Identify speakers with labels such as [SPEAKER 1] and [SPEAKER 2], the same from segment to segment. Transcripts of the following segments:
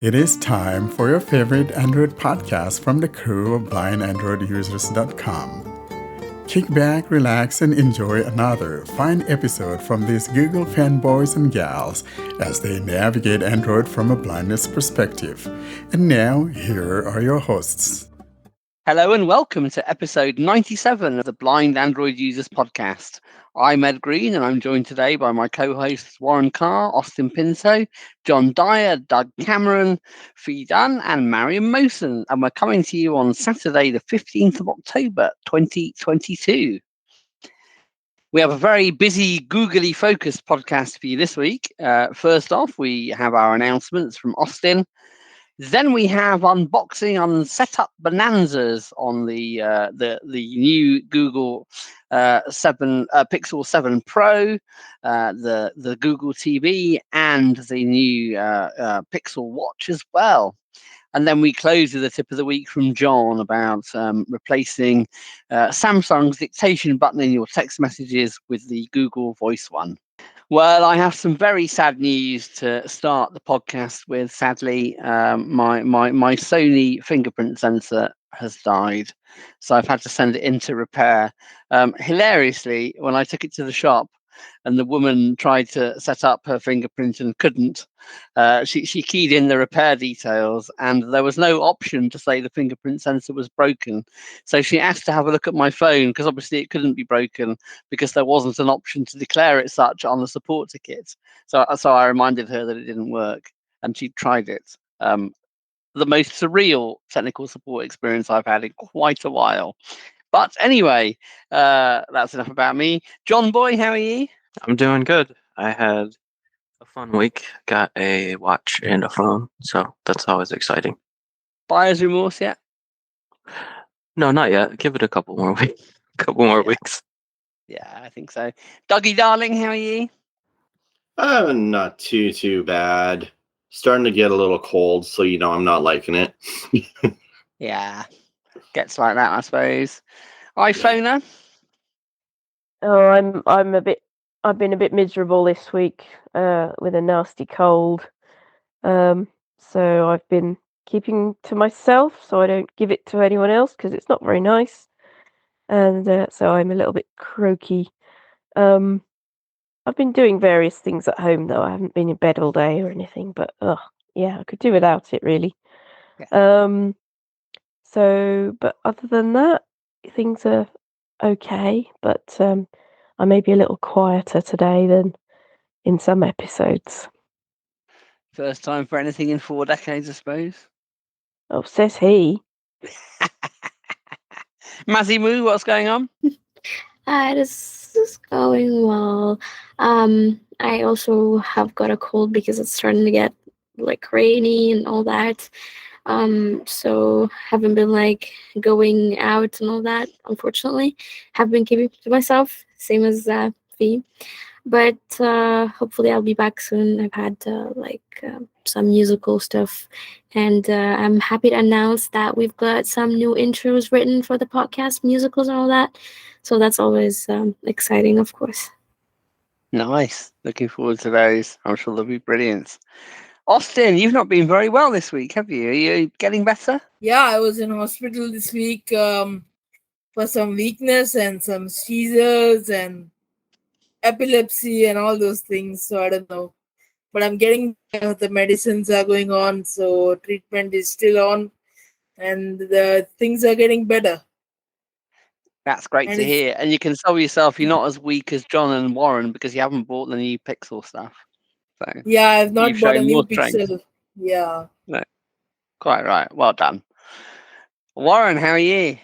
[SPEAKER 1] It is time for your favorite Android podcast from the crew of blindandroidusers.com. Kick back, relax, and enjoy another fine episode from these Google fanboys and gals as they navigate Android from a blindness perspective. And now, here are your hosts.
[SPEAKER 2] Hello and welcome to episode 97 of the Blind Android Users podcast. I'm Ed Green and I'm joined today by my co-hosts Warren Carr, Austin Pinto, John Dyer, Doug Cameron, Fee Dunn and Marion Mosen. And we're coming to you on Saturday the 15th of October 2022. We have a very busy, googly focused podcast for you this week. First off, we have our announcements from Austin. Then we have unboxing on setup bonanzas on the new Google Pixel 7 Pro, the Google TV, and the new Pixel Watch as well. And then we close with a tip of the week from John about replacing Samsung's dictation button in your text messages with the Google Voice one. Well, I have some very sad news to start the podcast with. Sadly, my Sony fingerprint sensor has died, so I've had to send it into repair. Hilariously, when I took it to the shop and the woman tried to set up her fingerprint and couldn't, she keyed in the repair details and there was no option to say the fingerprint sensor was broken. So she asked to have a look at my phone because obviously it couldn't be broken because there wasn't an option to declare it such on the support ticket. So I reminded her that it didn't work and she tried it. The most surreal technical support experience I've had in quite a while. But anyway, that's enough about me. John Boy, how are you?
[SPEAKER 3] I'm doing good. I had a fun week. Got a watch and a phone, so that's always exciting.
[SPEAKER 2] Buyer's remorse yet?
[SPEAKER 3] No, not yet. Give it a couple more weeks. Weeks.
[SPEAKER 2] Yeah, I think so. Dougie, darling, how are you?
[SPEAKER 4] Not too bad. Starting to get a little cold, so I'm not liking it.
[SPEAKER 2] Yeah, gets like that, I suppose. iPhoner?
[SPEAKER 5] Oh, I've been a bit miserable this week with a nasty cold. So I've been keeping to myself so I don't give it to anyone else because it's not very nice. And so I'm a little bit croaky. I've been doing various things at home though. I haven't been in bed all day or anything, but I could do without it really.
[SPEAKER 2] Yeah.
[SPEAKER 5] But other than that, things are okay, but I may be a little quieter today than in some episodes.
[SPEAKER 2] First time for anything in 4 decades, I suppose.
[SPEAKER 5] Oh, says he.
[SPEAKER 2] Mazzy Moo, what's going on?
[SPEAKER 6] This is going well. I also have got a cold because it's starting to get rainy and all that. So haven't been going out and all that, unfortunately. Have been keeping to myself, same as Fee. But hopefully I'll be back soon. I've had some musical stuff, and I'm happy to announce that we've got some new intros written for the podcast, musicals and all that. So that's always exciting, of course.
[SPEAKER 2] Nice. Looking forward to those. I'm sure they'll be brilliant. Austin, you've not been very well this week, have you? Are you getting better?
[SPEAKER 7] Yeah, I was in hospital this week for some weakness and some seizures and epilepsy and all those things. So I don't know. But I'm getting the medicines are going on. So treatment is still on and the things are getting better.
[SPEAKER 2] That's great to hear. And you can tell yourself you're not as weak as John and Warren because you haven't bought the new Pixel stuff. So
[SPEAKER 7] yeah, I've not bought a new Pixel. Yeah.
[SPEAKER 2] No. Quite right. Well done. Warren, how are you?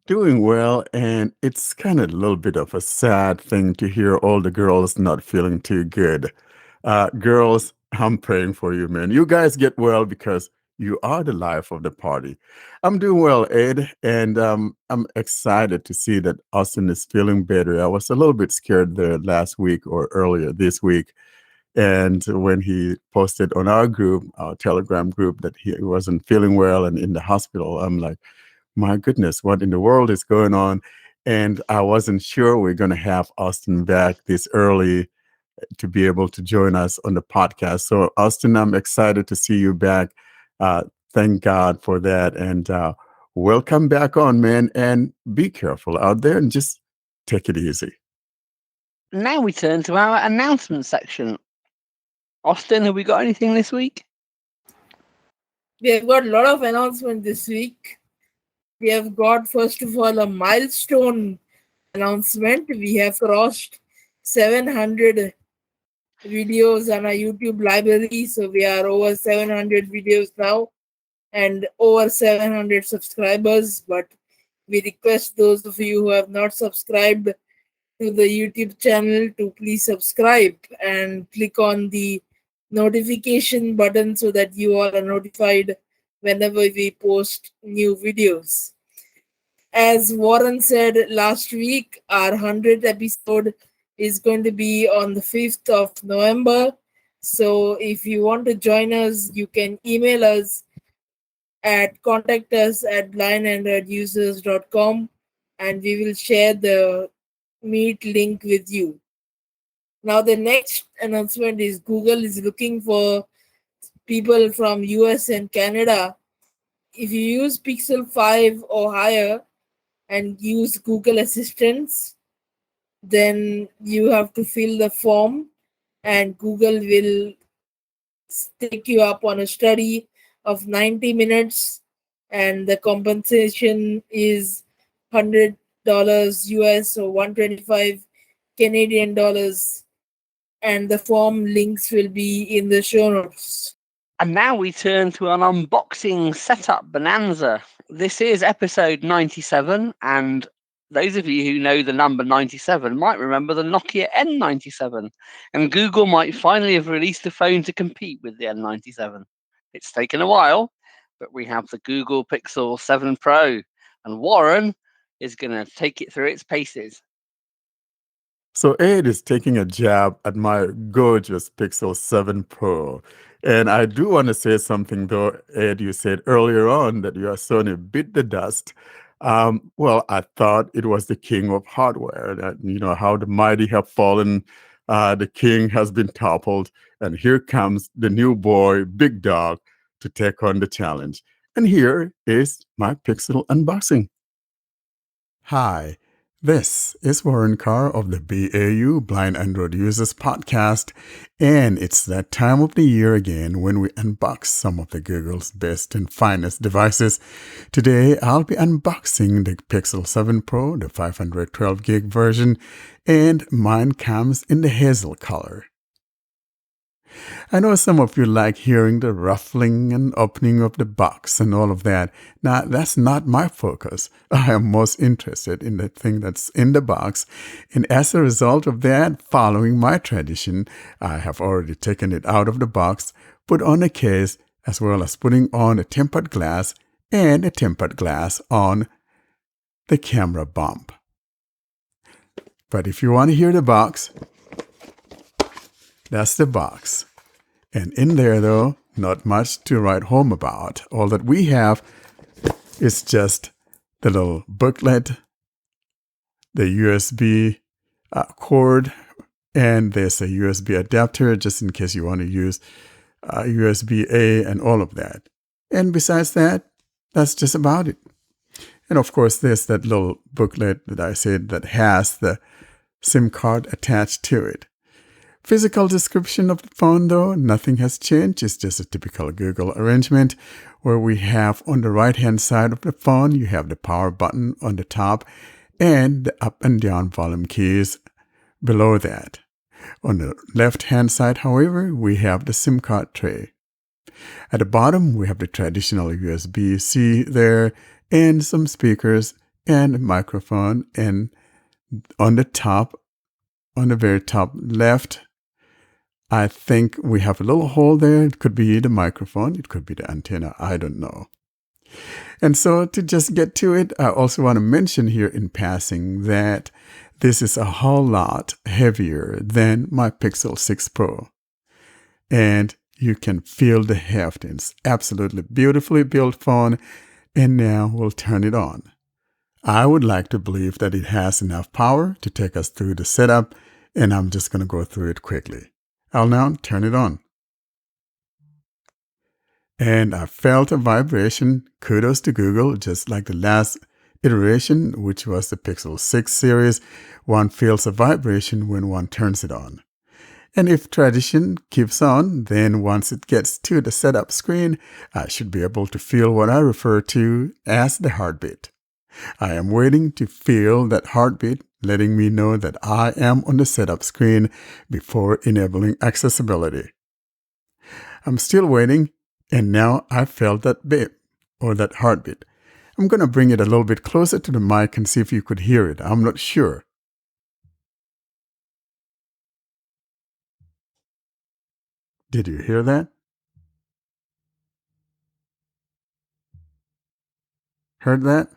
[SPEAKER 1] Doing well, and it's kind of a little bit of a sad thing to hear all the girls not feeling too good. Girls, I'm praying for you, man. You guys get well because you are the life of the party. I'm doing well, Ed, and I'm excited to see that Austin is feeling better. I was a little bit scared there last week or earlier this week. And when he posted on our group, our Telegram group, that he wasn't feeling well and in the hospital, I'm like, my goodness, what in the world is going on? And I wasn't sure we're going to have Austin back this early to be able to join us on the podcast. So, Austin, I'm excited to see you back. Thank God for that. And welcome back on, man. And be careful out there and just take it easy.
[SPEAKER 2] Now we turn to our announcement section. Austin, have we got anything this week?
[SPEAKER 7] We have got a lot of announcements this week. We have got, first of all, a milestone announcement. We have crossed 700 videos on our YouTube library. So we are over 700 videos now and over 700 subscribers. But we request those of you who have not subscribed to the YouTube channel to please subscribe and click on the notification button so that you all are notified whenever we post new videos. As Warren said last week, our 100th episode is going to be on the 5th of November. So if you want to join us, you can email us at contactus@blindandroidusers.com and we will share the meet link with you. Now the next announcement is Google is looking for people from US and Canada. If you use Pixel 5 or higher and use Google Assistants, then you have to fill the form and Google will take you up on a study of 90 minutes and the compensation is $100 US or 125 Canadian dollars, and the form links will be in the show notes.
[SPEAKER 2] And now we turn to an unboxing setup bonanza. This is episode 97, and those of you who know the number 97 might remember the Nokia N97, and Google might finally have released a phone to compete with the N97. It's taken a while, but we have the Google Pixel 7 Pro, and Warren is going to take it through its paces.
[SPEAKER 1] So Ed is taking a jab at my gorgeous Pixel 7 Pro. And I do want to say something, though, Ed, you said earlier on that your Sony bit the dust. Well, I thought it was the king of hardware, that, how the mighty have fallen, the king has been toppled, and here comes the new boy, Big Dog, to take on the challenge. And here is my Pixel unboxing. Hi. This is Warren Carr of the BAU Blind Android Users Podcast, and it's that time of the year again when we unbox some of the Google's best and finest devices. Today, I'll be unboxing the Pixel 7 Pro, the 512 gig version, and mine comes in the hazel color. I know some of you like hearing the ruffling and opening of the box and all of that. Now, that's not my focus. I am most interested in the thing that's in the box. And as a result of that, following my tradition, I have already taken it out of the box, put on a case, as well as putting on a tempered glass and a tempered glass on the camera bump. But if you want to hear the box, that's the box. And in there, though, not much to write home about. All that we have is just the little booklet, the USB cord, and there's a USB adapter just in case you want to use USB-A and all of that. And besides that, that's just about it. And of course, there's that little booklet that I said that has the SIM card attached to it. Physical description of the phone, though, nothing has changed. It's just a typical Google arrangement where we have on the right-hand side of the phone, you have the power button on the top and the up and down volume keys below that. On the left-hand side, however, we have the SIM card tray. At the bottom, we have the traditional USB-C there and some speakers and a microphone. And on the top, on the very top left, I think we have a little hole there. It could be the microphone. It could be the antenna. I don't know. And so to just get to it, I also want to mention here in passing that this is a whole lot heavier than my Pixel 6 Pro. And you can feel the heft. It's absolutely beautifully built phone. And now we'll turn it on. I would like to believe that it has enough power to take us through the setup. And I'm just going to go through it quickly. I'll now turn it on. And I felt a vibration. Kudos to Google, just like the last iteration, which was the Pixel 6 series. One feels a vibration when one turns it on. And if tradition keeps on, then once it gets to the setup screen, I should be able to feel what I refer to as the heartbeat. I am waiting to feel that heartbeat, letting me know that I am on the setup screen before enabling accessibility. I'm still waiting, and now I felt that beep, or that heartbeat. I'm going to bring it a little bit closer to the mic and see if you could hear it. I'm not sure. Did you hear that? Heard that?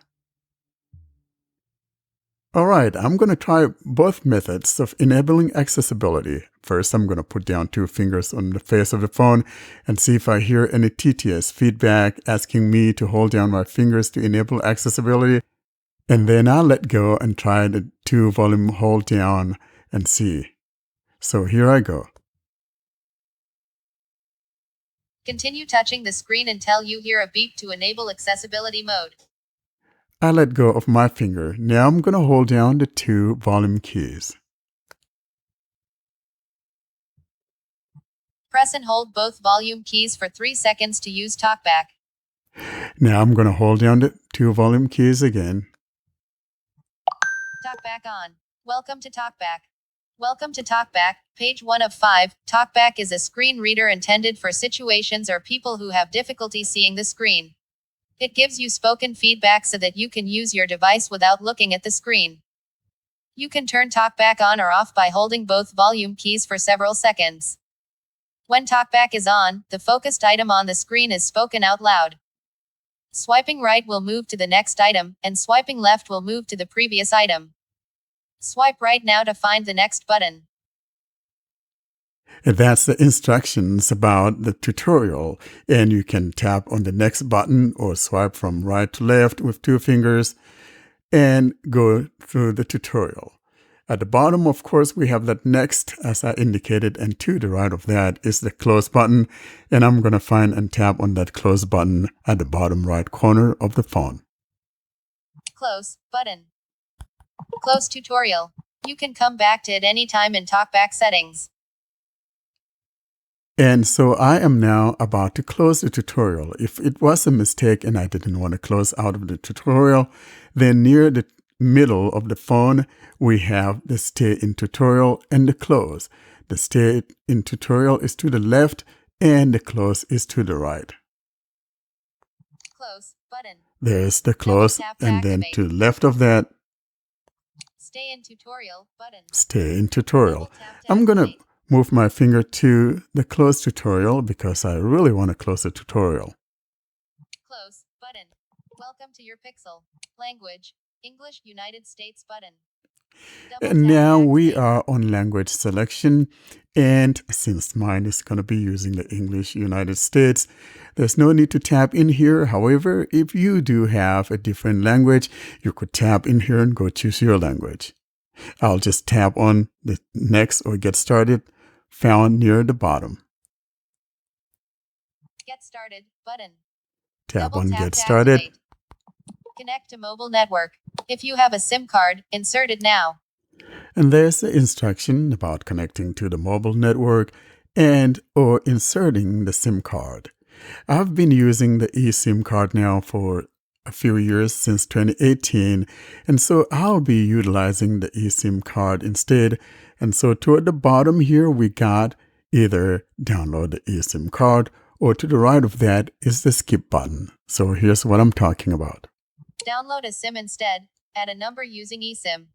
[SPEAKER 1] All right, I'm going to try both methods of enabling accessibility. First, I'm going to put down 2 fingers on the face of the phone and see if I hear any TTS feedback asking me to hold down my fingers to enable accessibility. And then I'll let go and try the 2 volume hold down and see. So here I go.
[SPEAKER 8] Continue touching the screen until you hear a beep to enable accessibility mode.
[SPEAKER 1] I let go of my finger. Now I'm going to hold down the 2 volume keys.
[SPEAKER 8] Press and hold both volume keys for 3 seconds to use TalkBack.
[SPEAKER 1] Now I'm going to hold down the 2 volume keys again.
[SPEAKER 8] TalkBack on. Welcome to TalkBack. Welcome to TalkBack, page 1 of 5. TalkBack is a screen reader intended for situations or people who have difficulty seeing the screen. It gives you spoken feedback so that you can use your device without looking at the screen. You can turn TalkBack on or off by holding both volume keys for several seconds. When TalkBack is on, the focused item on the screen is spoken out loud. Swiping right will move to the next item, and swiping left will move to the previous item. Swipe right now to find the next button.
[SPEAKER 1] And that's the instructions about the tutorial. And you can tap on the next button or swipe from right to left with 2 fingers and go through the tutorial. At the bottom, of course, we have that next, as I indicated, and to the right of that is the close button. And I'm going to find and tap on that close button at the bottom right corner of the phone.
[SPEAKER 8] Close button. Close tutorial. You can come back to it anytime in TalkBack settings.
[SPEAKER 1] And so I am now about to close the tutorial. If it was a mistake and I didn't want to close out of the tutorial, then near the middle of the phone, we have the stay in tutorial and the close. The stay in tutorial is to the left and the close is to the right.
[SPEAKER 8] Close button.
[SPEAKER 1] There's the close, and then to the left of that,
[SPEAKER 8] stay in tutorial button.
[SPEAKER 1] Stay in tutorial. I'm going to move my finger to the close tutorial because I really want to close the tutorial.
[SPEAKER 8] Close button. Welcome to your Pixel. Language, English, United States button.
[SPEAKER 1] And now we are on language selection. And since mine is going to be using the English United States, there's no need to tap in here. However, if you do have a different language, you could tap in here and go choose your language. I'll just tap on the next or get started found near the bottom.
[SPEAKER 8] Get started button.
[SPEAKER 1] Tap
[SPEAKER 8] Double
[SPEAKER 1] on
[SPEAKER 8] tap
[SPEAKER 1] get
[SPEAKER 8] to
[SPEAKER 1] started.
[SPEAKER 8] activate. Connect to mobile network. If you have a SIM card, insert it now.
[SPEAKER 1] And there's the instruction about connecting to the mobile network and or inserting the SIM card. I've been using the eSIM card now for a few years, since 2018, and so I'll be utilizing the eSIM card instead. And so toward the bottom here, we got either download the eSIM card, or to the right of that is the skip button. So here's what I'm talking about.
[SPEAKER 8] Download a SIM instead. Add a number using eSIM.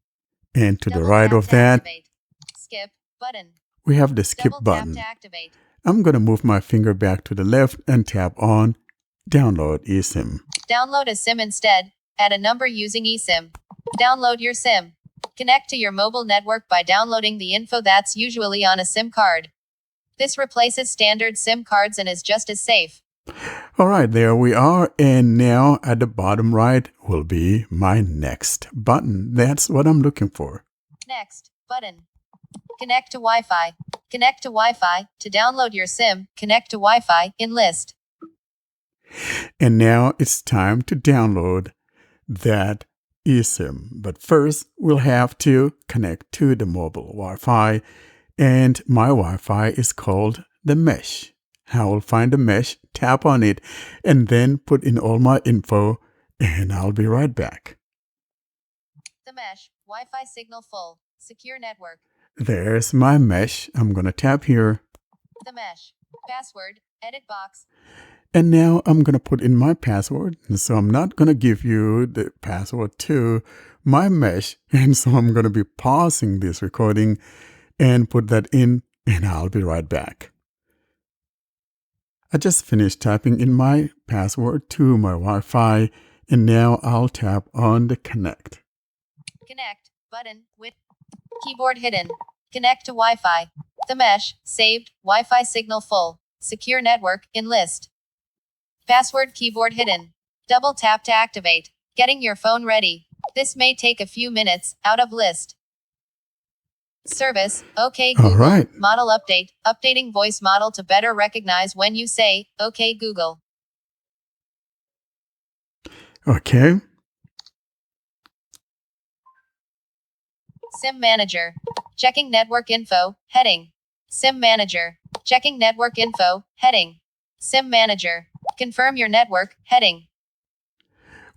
[SPEAKER 1] And to the
[SPEAKER 8] Double
[SPEAKER 1] right
[SPEAKER 8] tap
[SPEAKER 1] of
[SPEAKER 8] to
[SPEAKER 1] that,
[SPEAKER 8] activate. Skip button.
[SPEAKER 1] we have the skip
[SPEAKER 8] Double
[SPEAKER 1] button.
[SPEAKER 8] tap to activate.
[SPEAKER 1] I'm going to move my finger back to the left and tap on Download eSIM.
[SPEAKER 8] Download a SIM instead. Add a number using eSIM. Download your SIM. Connect to your mobile network by downloading the info that's usually on a SIM card. This replaces standard SIM cards and is just as safe.
[SPEAKER 1] All right, there we are. And now at the bottom right will be my next button. That's what I'm looking for.
[SPEAKER 8] Next button. Connect to Wi-Fi. Connect to Wi-Fi. To download your SIM, connect to Wi-Fi in list.
[SPEAKER 1] And now it's time to download that eSIM. But first, we'll have to connect to the mobile Wi-Fi. And my Wi-Fi is called the Mesh. I will find the Mesh, tap on it, and then put in all my info, and I'll be right back.
[SPEAKER 8] The Mesh, Wi-Fi signal full, secure network.
[SPEAKER 1] There's my Mesh. I'm going to tap here.
[SPEAKER 8] The Mesh, password, edit box.
[SPEAKER 1] And now I'm going to put in my password. So I'm not going to give you the password to my Mesh. And so I'm going to be pausing this recording and put that in, and I'll be right back. I just finished typing in my password to my Wi-Fi, and now I'll tap on the connect.
[SPEAKER 8] Connect, button, with keyboard hidden. Connect to Wi-Fi. The Mesh, saved, Wi-Fi signal full, secure network, in list. Password keyboard hidden. Double tap to activate. Getting your phone ready. This may take a few minutes, out of list. Service, OK Google.
[SPEAKER 1] All right.
[SPEAKER 8] Model update, updating voice model to better recognize when you say, OK Google.
[SPEAKER 1] Okay.
[SPEAKER 8] SIM Manager. Checking network info, heading. SIM Manager. Checking network info, heading. SIM Manager. Confirm your network, heading.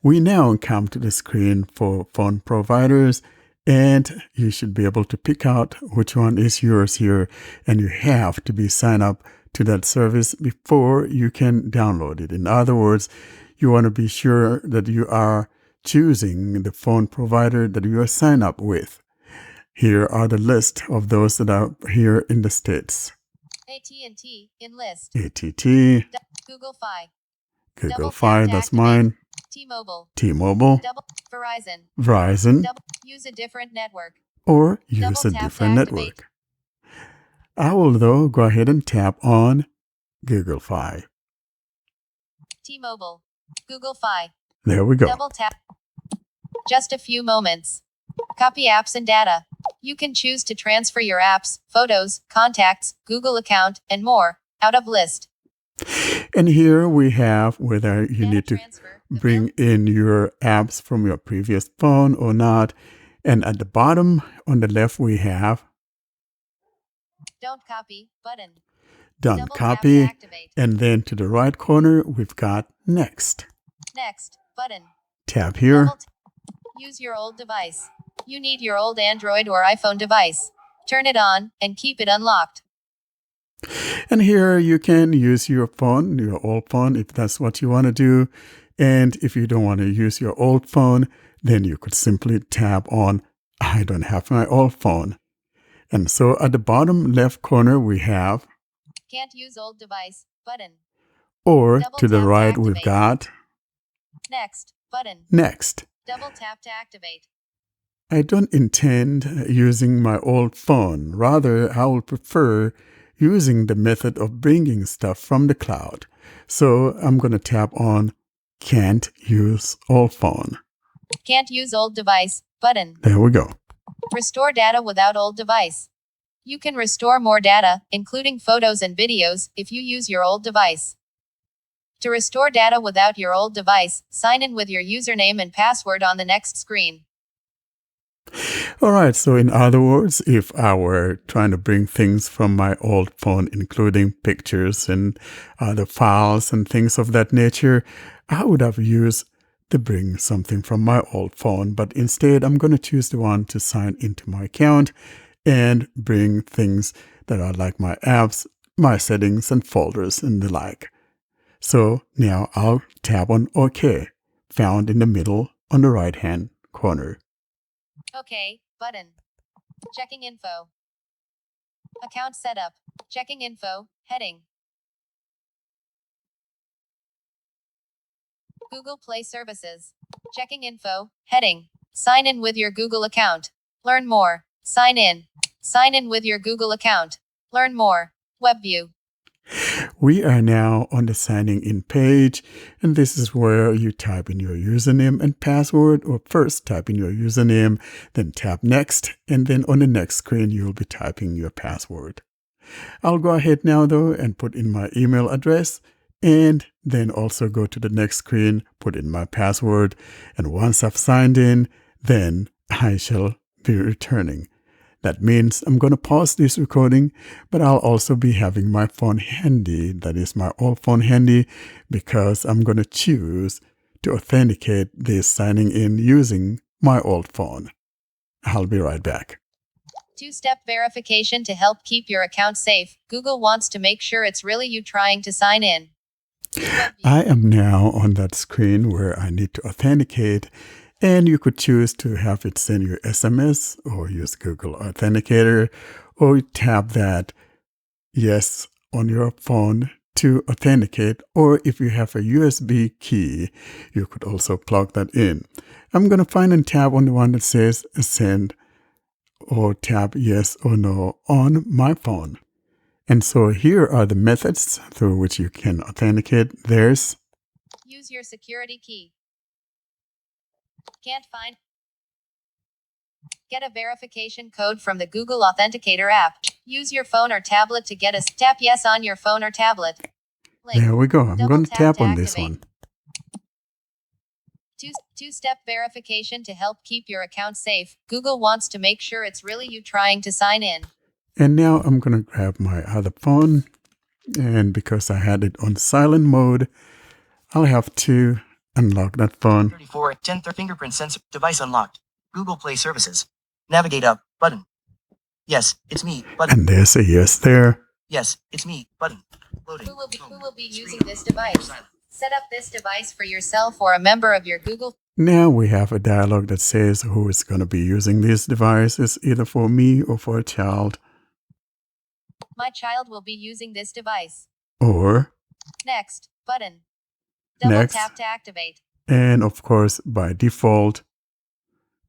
[SPEAKER 1] We now come to the screen for phone providers, and you should be able to pick out which one is yours here, and you have to be signed up to that service before you can download it. In other words, you want to be sure that you are choosing the phone provider that you are signed up with. Here are the list of those that are here in the States.
[SPEAKER 8] AT&T, in list.
[SPEAKER 1] AT&T,
[SPEAKER 8] Google Fi.
[SPEAKER 1] Google
[SPEAKER 8] Double
[SPEAKER 1] Fi,
[SPEAKER 8] tap to
[SPEAKER 1] that's
[SPEAKER 8] activate.
[SPEAKER 1] mine.
[SPEAKER 8] T-Mobile.
[SPEAKER 1] T-Mobile,
[SPEAKER 8] Verizon.
[SPEAKER 1] Verizon,
[SPEAKER 8] Use a different network.
[SPEAKER 1] or use
[SPEAKER 8] Double
[SPEAKER 1] a
[SPEAKER 8] tap to
[SPEAKER 1] different
[SPEAKER 8] activate.
[SPEAKER 1] network. I will, though, go ahead and tap on Google Fi.
[SPEAKER 8] T-Mobile. Google Fi.
[SPEAKER 1] There we go.
[SPEAKER 8] Double tap. Just a few moments. Copy apps and data. You can choose to transfer your apps, photos, contacts, Google account, and more, out of list.
[SPEAKER 1] And here we have whether you
[SPEAKER 8] Data
[SPEAKER 1] need to
[SPEAKER 8] transfer, the
[SPEAKER 1] bring in your apps from your previous phone or not. And at the bottom on the left, we have
[SPEAKER 8] Don't copy button.
[SPEAKER 1] done
[SPEAKER 8] Double tap to
[SPEAKER 1] copy.
[SPEAKER 8] activate.
[SPEAKER 1] And then to the right corner, we've got next.
[SPEAKER 8] Next button.
[SPEAKER 1] Tap here.
[SPEAKER 8] Double use your old device. You need your old Android or iPhone device. Turn it on and keep it unlocked.
[SPEAKER 1] And here you can use your phone, your old phone, if that's what you want to do. And if you don't want to use your old phone, then you could simply tap on, I don't have my old phone. And so at the bottom left corner, we have,
[SPEAKER 8] Can't use old device button.
[SPEAKER 1] or
[SPEAKER 8] Double
[SPEAKER 1] to the
[SPEAKER 8] tap to
[SPEAKER 1] right, we've
[SPEAKER 8] activate.
[SPEAKER 1] got
[SPEAKER 8] Next button.
[SPEAKER 1] next.
[SPEAKER 8] Double tap to activate.
[SPEAKER 1] I don't intend using my old phone. Rather, I will prefer using the method of bringing stuff from the cloud. So I'm going to tap on Can't Use Old Phone.
[SPEAKER 8] Can't use old device button.
[SPEAKER 1] There we go.
[SPEAKER 8] Restore data without old device. You can restore more data, including photos and videos, if you use your old device. To restore data without your old device, sign in with your username and password on the next screen.
[SPEAKER 1] All right, so in other words, if I were trying to bring things from my old phone, including pictures and other files and things of that nature, I would have used the bring something from my old phone. But instead, I'm going to choose the one to sign into my account and bring things that are like my apps, my settings and folders and the like. So now I'll tap on OK, found in the middle on the right-hand corner.
[SPEAKER 8] OK, button. Checking info. Account setup. Checking info, heading. Google Play Services. Checking info, heading. Sign in with your Google account. Learn more. Sign in. Sign in with your Google account. Learn more. Web view.
[SPEAKER 1] We are now on the signing in page, and this is where you type in your username and password, or first type in your username, then tap next, and then on the next screen you'll be typing your password. I'll go ahead now though and put in my email address, and then also go to the next screen, put in my password, and once I've signed in, then I shall be returning. That means I'm going to pause this recording, but I'll also be having my phone handy. That is my old phone handy, because I'm going to choose to authenticate this signing in using my old phone. I'll be right back.
[SPEAKER 8] 2-step verification to help keep your account safe. Google wants to make sure it's really you trying to sign in.
[SPEAKER 1] I am now on that screen where I need to authenticate, and you could choose to have it send you SMS or use Google Authenticator, or tap that yes on your phone to authenticate, or if you have a USB key, you could also plug that in. I'm going to find and tap on the one that says send, or tap yes or no on my phone. And so here are the methods through which you can authenticate. There's
[SPEAKER 8] use your security key. Can't find. Get a verification code from the Google Authenticator app. Use your phone or tablet to get a tap yes on your phone or tablet. Link.
[SPEAKER 1] There we go. I'm going to tap on this
[SPEAKER 8] activate.
[SPEAKER 1] one.
[SPEAKER 8] Two-step verification to help keep your account safe. Google wants to make sure it's really you trying to sign in.
[SPEAKER 1] And now I'm going to grab my other phone. And because I had it on silent mode, I'll have to unlock that phone.
[SPEAKER 9] 34, 10 fingerprint sensor, device unlocked. Google Play Services. Navigate up, button. Yes, it's me, button.
[SPEAKER 1] And there's a yes there.
[SPEAKER 9] Yes, it's me, button. Loading.
[SPEAKER 8] Who will be using this device? Set up this device for yourself or a member of your Google.
[SPEAKER 1] Now we have a dialog that says who is going to be using this device. It's either for me or for a child.
[SPEAKER 8] My child will be using this device.
[SPEAKER 1] Or
[SPEAKER 8] Next button. Double
[SPEAKER 1] next.
[SPEAKER 8] tap to activate.
[SPEAKER 1] And of course, by default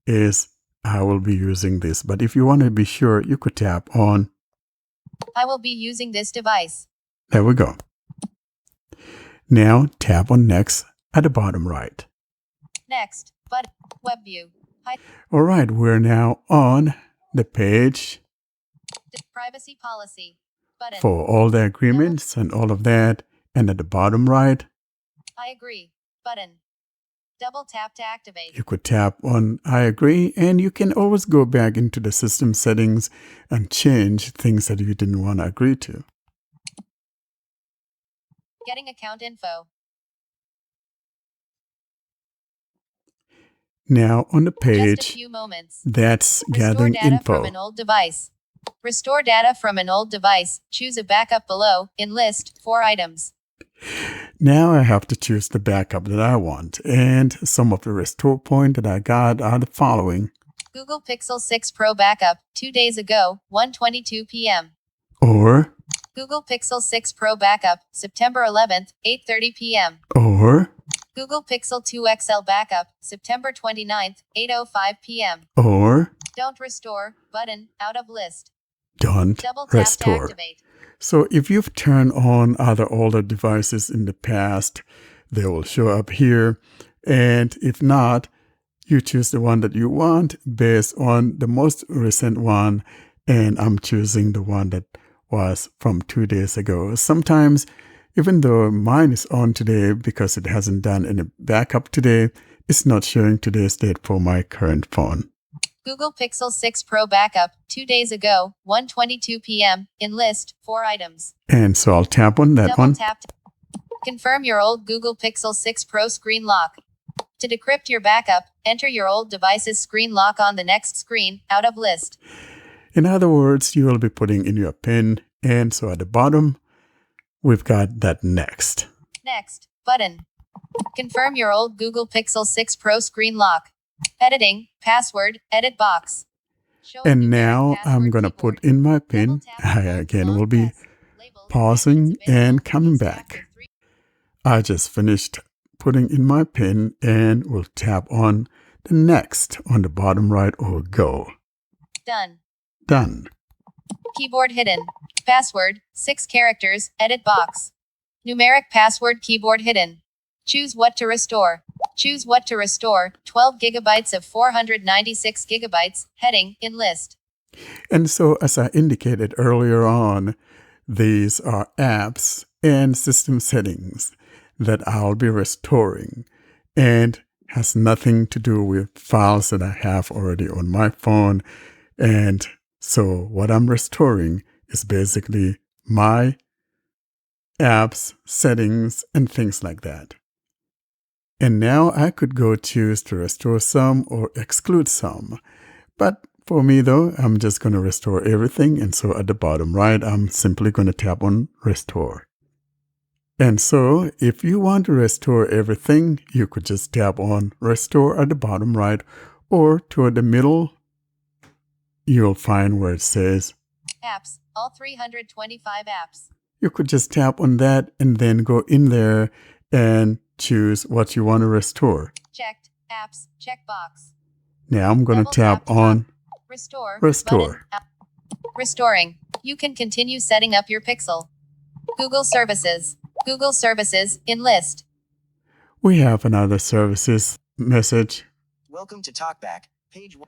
[SPEAKER 1] is I will be using this. But if you want to be sure, you could tap on
[SPEAKER 8] I will be using this device.
[SPEAKER 1] There we go. Now tap on next at the bottom right.
[SPEAKER 8] Next button. Web view.
[SPEAKER 1] All right, we're now on the page
[SPEAKER 8] Privacy policy button.
[SPEAKER 1] for all the agreements and all of that. And at the bottom right,
[SPEAKER 8] I agree button. Double tap to activate.
[SPEAKER 1] you could tap on I agree, and you can always go back into the system settings and change things that you didn't want to agree to.
[SPEAKER 8] Getting account info.
[SPEAKER 1] Now on the
[SPEAKER 8] Just a
[SPEAKER 1] page,
[SPEAKER 8] few moments.
[SPEAKER 1] that's
[SPEAKER 8] Restore
[SPEAKER 1] gathering
[SPEAKER 8] data
[SPEAKER 1] info.
[SPEAKER 8] from an old device. Restore data from an old device. Choose a backup below. In list 4 items.
[SPEAKER 1] Now I have to choose the backup that I want, and some of the restore point that I got are the following.
[SPEAKER 8] Google Pixel 6 Pro backup 2 days ago, 1:22 p.m.
[SPEAKER 1] Or
[SPEAKER 8] Google Pixel 6 Pro backup September 11th, 8:30 p.m.
[SPEAKER 1] Or
[SPEAKER 8] Google Pixel 2 XL backup September 29th, 8:05 p.m.
[SPEAKER 1] Or
[SPEAKER 8] Don't restore button out of list.
[SPEAKER 1] don't
[SPEAKER 8] Double tap to
[SPEAKER 1] restore.
[SPEAKER 8] activate.
[SPEAKER 1] So if you've turned on other older devices in the past, they will show up here. And if not, you choose the one that you want based on the most recent one. And I'm choosing the one that was from 2 days ago. Sometimes, even though mine is on today because it hasn't done any backup today, it's not showing today's date for my current phone.
[SPEAKER 8] Google Pixel 6 Pro backup 2 days ago, 1:22 p.m. In list 4 items.
[SPEAKER 1] And so I'll tap on that
[SPEAKER 8] Double
[SPEAKER 1] one.
[SPEAKER 8] tap. Confirm your old Google Pixel 6 Pro screen lock. To decrypt your backup, enter your old device's screen lock on the next screen, out of list.
[SPEAKER 1] In other words, you will be putting in your PIN. And so at the bottom, we've got that next.
[SPEAKER 8] Next button. Confirm your old Google Pixel 6 Pro screen lock. Editing, password, edit box. Show
[SPEAKER 1] And
[SPEAKER 8] numeric
[SPEAKER 1] now
[SPEAKER 8] password
[SPEAKER 1] I'm going to
[SPEAKER 8] keyboard.
[SPEAKER 1] put in my
[SPEAKER 8] Double
[SPEAKER 1] PIN.
[SPEAKER 8] tap
[SPEAKER 1] I
[SPEAKER 8] on
[SPEAKER 1] again
[SPEAKER 8] long
[SPEAKER 1] will be
[SPEAKER 8] press. Label
[SPEAKER 1] pausing
[SPEAKER 8] actions visible
[SPEAKER 1] and
[SPEAKER 8] to
[SPEAKER 1] coming
[SPEAKER 8] use
[SPEAKER 1] back.
[SPEAKER 8] after 3.
[SPEAKER 1] I just finished putting in my PIN, and we'll tap on the next on the bottom right, or go.
[SPEAKER 8] Done.
[SPEAKER 1] Done.
[SPEAKER 8] Keyboard hidden. Password, 6 characters, edit box. Numeric password keyboard hidden. Choose what to restore. Choose what to restore, 12 gigabytes of 496 gigabytes, heading, in list.
[SPEAKER 1] And so, as I indicated earlier on, these are apps and system settings that I'll be restoring, and has nothing to do with files that I have already on my phone. And so what I'm restoring is basically my apps, settings, and things like that. And now I could go choose to restore some or exclude some. But for me though, I'm just going to restore everything. And so at the bottom right, I'm simply going to tap on restore. And so if you want to restore everything, you could just tap on restore at the bottom right, or toward the middle, you'll find where it says
[SPEAKER 8] Apps, all 325 apps.
[SPEAKER 1] You could just tap on that and then go in there and choose what you want to restore.
[SPEAKER 8] Checked. Apps. Checkbox.
[SPEAKER 1] Now I'm going to
[SPEAKER 8] Double
[SPEAKER 1] tap
[SPEAKER 8] tap
[SPEAKER 1] on
[SPEAKER 8] Restore.
[SPEAKER 1] restore.
[SPEAKER 8] Button. Restoring. You can continue setting up your Pixel. Google Services. Google Services in list.
[SPEAKER 1] We have another services message.
[SPEAKER 9] Welcome to TalkBack, page 1.